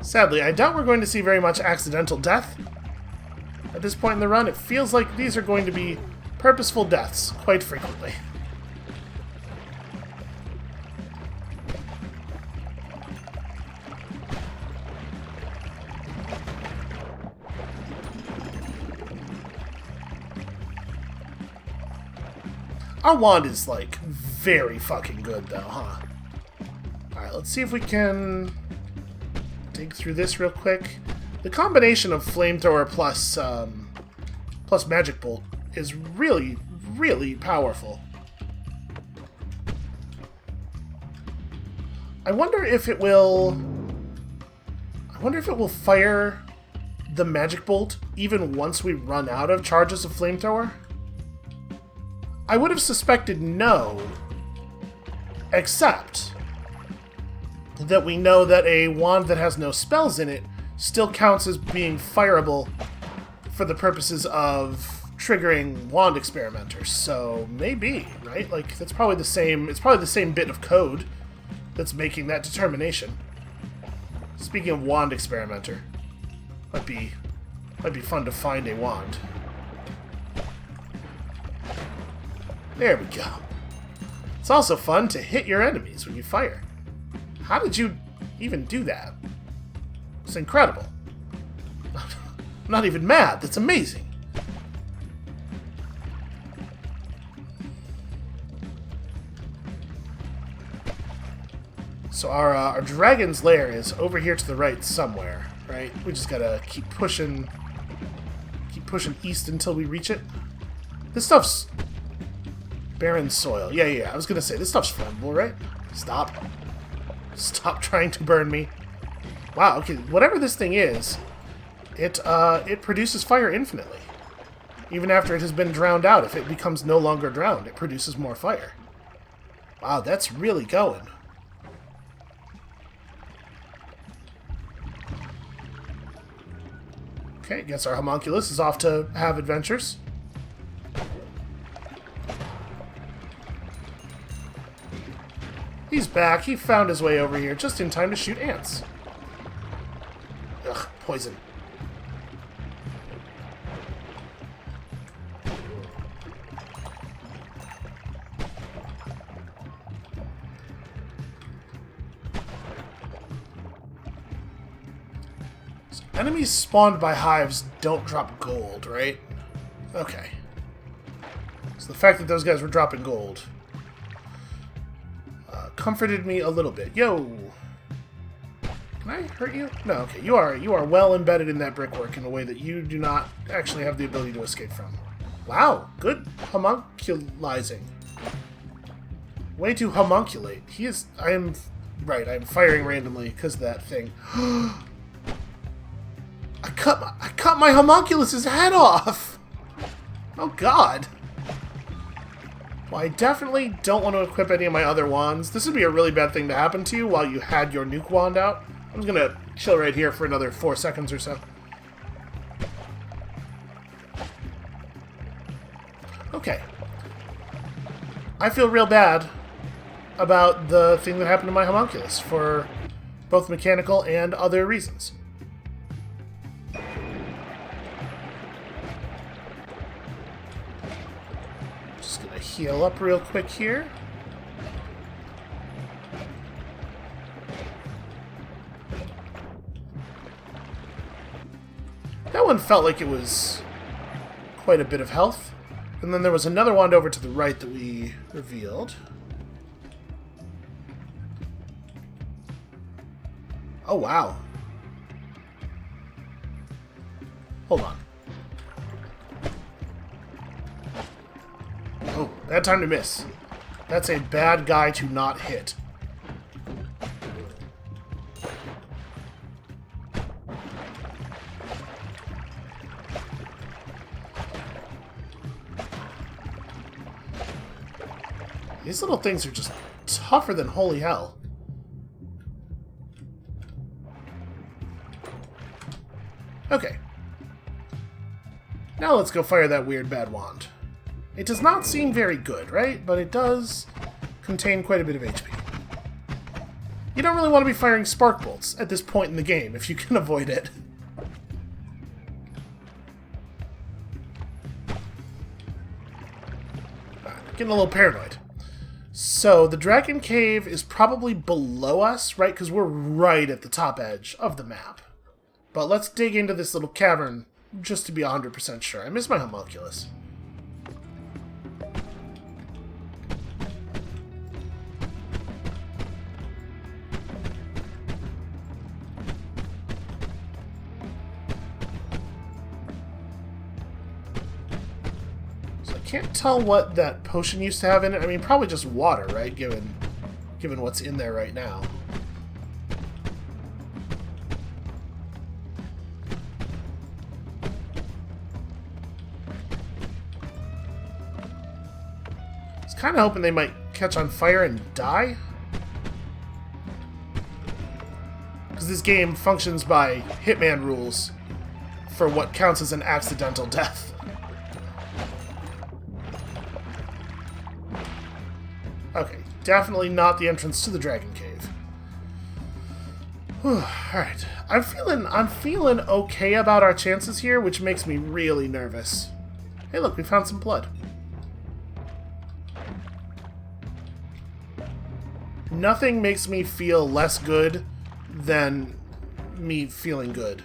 Sadly, I doubt we're going to see very much accidental death. At this point in the run, it feels like these are going to be purposeful deaths, quite frequently. Our wand is, like, very fucking good, though, huh? Alright, let's see if we can dig through this real quick. The combination of flamethrower plus magic bolt is really, really powerful. I wonder if it will fire the magic bolt even once we run out of charges of flamethrower. I would have suspected no, except that we know that a wand that has no spells in it still counts as being fireable for the purposes of triggering wand experimenters. So maybe, right? Like, that's probably the same. It's probably the same bit of code that's making that determination. Speaking of wand experimenter, might be fun to find a wand. There we go. It's also fun to hit your enemies when you fire. How did you even do that? It's incredible. I'm not even mad. That's amazing. So our dragon's lair is over here to the right somewhere, right? We just gotta keep pushing east until we reach it. This stuff's barren soil. Yeah. I was gonna say, this stuff's flammable, right? Stop trying to burn me. Wow, okay, whatever this thing is, it produces fire infinitely. Even after it has been drowned out, if it becomes no longer drowned, it produces more fire. Wow, that's really going. Okay, guess our homunculus is off to have adventures. He's back. He found his way over here just in time to shoot ants. Ugh, poison. So enemies spawned by hives don't drop gold, right? Okay. So the fact that those guys were dropping gold comforted me a little bit. Yo! Can I hurt you? No, okay. You are well embedded in that brickwork in a way that you do not actually have the ability to escape from. Wow, good homunculizing. Way to homunculate. I am firing randomly because of that thing. I cut my homunculus's head off! Oh god. Well, I definitely don't want to equip any of my other wands. This would be a really bad thing to happen to you while you had your nuke wand out. I'm just gonna chill right here for another 4 seconds or so. Okay. I feel real bad about the thing that happened to my homunculus for both mechanical and other reasons. Just gonna heal up real quick here. That one felt like it was quite a bit of health. And then there was another wand over to the right that we revealed. Oh, wow. Hold on. Oh, bad time to miss. That's a bad guy to not hit. These little things are just tougher than holy hell. Okay. Now let's go fire that weird bad wand. It does not seem very good, right? But it does contain quite a bit of HP. You don't really want to be firing spark bolts at this point in the game if you can avoid it. Getting a little paranoid. So, the Dragon Cave is probably below us, right? Because we're right at the top edge of the map. But let's dig into this little cavern just to be 100% sure. I miss my homunculus. Can't tell what that potion used to have in it. I mean, probably just water, right? Given what's in there right now. I was kind of hoping they might catch on fire and die. Because this game functions by Hitman rules for what counts as an accidental death. Okay, definitely not the entrance to the Dragon Cave. Alright. I'm feeling okay about our chances here, which makes me really nervous. Hey look, we found some blood. Nothing makes me feel less good than me feeling good.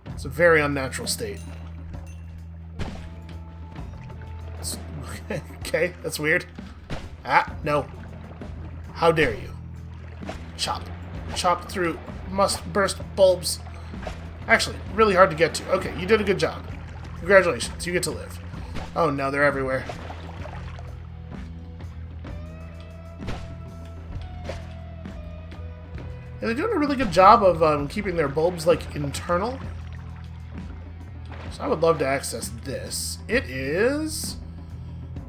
It's a very unnatural state. Okay, that's weird. Ah, no. How dare you. Chop. Chop through must burst bulbs. Actually, really hard to get to. Okay, you did a good job. Congratulations, you get to live. Oh no, they're everywhere. And they're doing a really good job of keeping their bulbs, like, internal. So I would love to access this. It is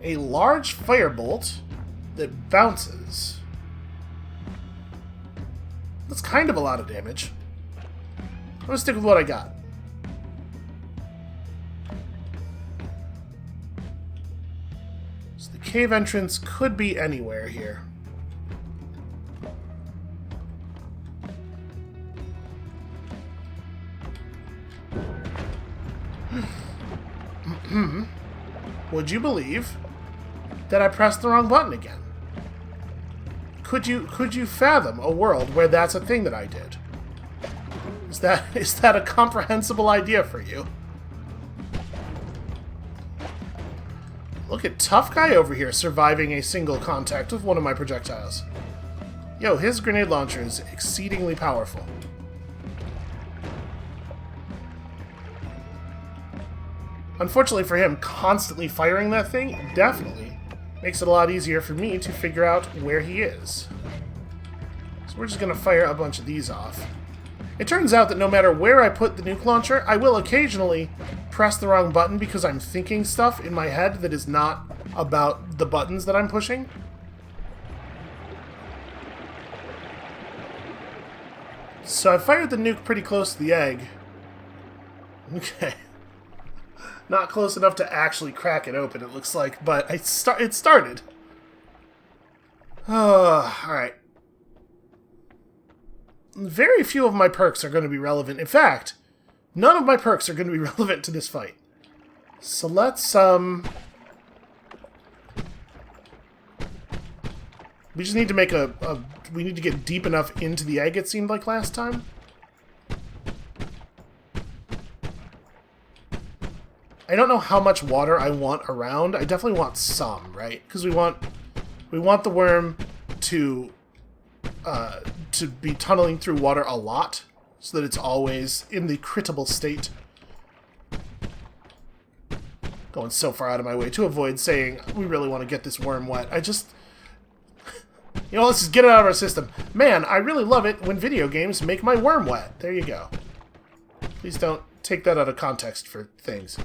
a large firebolt that bounces. That's kind of a lot of damage. I'm gonna stick with what I got. So the cave entrance could be anywhere here. Would you believe that I pressed the wrong button again? Could you fathom a world where that's a thing that I did? Is that a comprehensible idea for you? Look at Tough Guy over here surviving a single contact with one of my projectiles. Yo, his grenade launcher is exceedingly powerful. Unfortunately for him, constantly firing that thing definitely makes it a lot easier for me to figure out where he is. So we're just going to fire a bunch of these off. It turns out that no matter where I put the nuke launcher, I will occasionally press the wrong button because I'm thinking stuff in my head that is not about the buttons that I'm pushing. So I fired the nuke pretty close to the egg. Okay. Not close enough to actually crack it open, it looks like, but it started. Alright. Very few of my perks are going to be relevant. In fact, none of my perks are going to be relevant to this fight. So let's, we just need to make we need to get deep enough into the egg, it seemed like last time. I don't know how much water I want around. I definitely want some, right? Because we want the worm to be tunneling through water a lot, so that it's always in the critable state. Going so far out of my way to avoid saying we really want to get this worm wet. I just, you know, let's just get it out of our system. Man, I really love it when video games make my worm wet. There you go. Please don't take that out of context for things.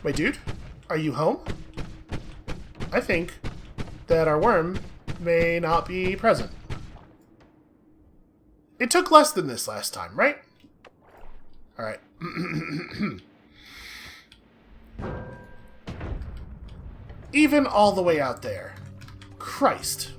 Wait, dude, are you home? I think that our worm may not be present. It took less than this last time, right? Alright. Even all the way out there. Christ.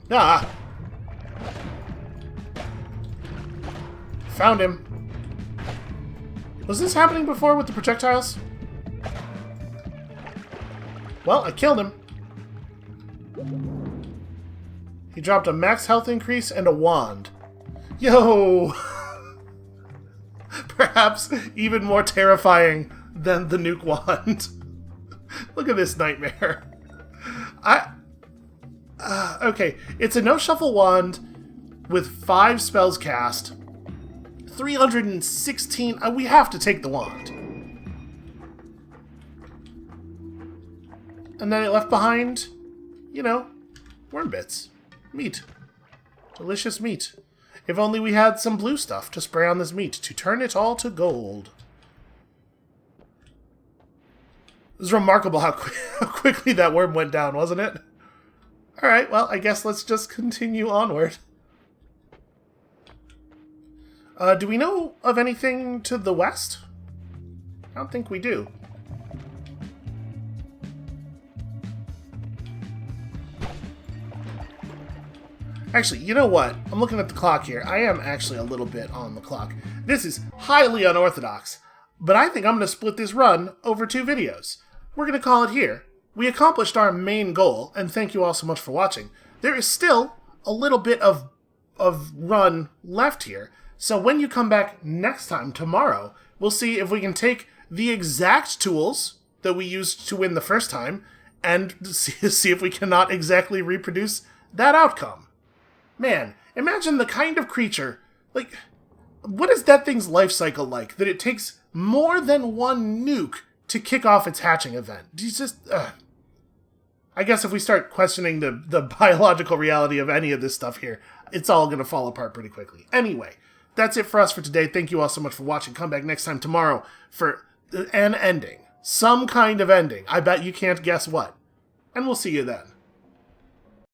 Ah! Found him. Was this happening before with the projectiles? Well, I killed him. He dropped a max health increase and a wand. Yo! Perhaps even more terrifying than the nuke wand. Look at this nightmare. Okay, it's a no-shuffle wand with 5 spells cast. 316... we have to take the wand. And then it left behind, you know, worm bits. Meat. Delicious meat. If only we had some blue stuff to spray on this meat to turn it all to gold. It was remarkable how quickly that worm went down, wasn't it? Alright, well, I guess let's just continue onward. Do we know of anything to the west? I don't think we do. Actually, you know what? I'm looking at the clock here. I am actually a little bit on the clock. This is highly unorthodox, but I think I'm going to split this run over 2 videos. We're going to call it here. We accomplished our main goal, and thank you all so much for watching. There is still a little bit of run left here, so when you come back next time, tomorrow, we'll see if we can take the exact tools that we used to win the first time, and see if we cannot exactly reproduce that outcome. Man, imagine the kind of creature, like, what is that thing's life cycle like, that it takes more than 1 nuke to kick off its hatching event? It's just, I guess if we start questioning the biological reality of any of this stuff here, it's all going to fall apart pretty quickly. Anyway, that's it for us for today. Thank you all so much for watching. Come back next time tomorrow for an ending. Some kind of ending. I bet you can't guess what. And we'll see you then.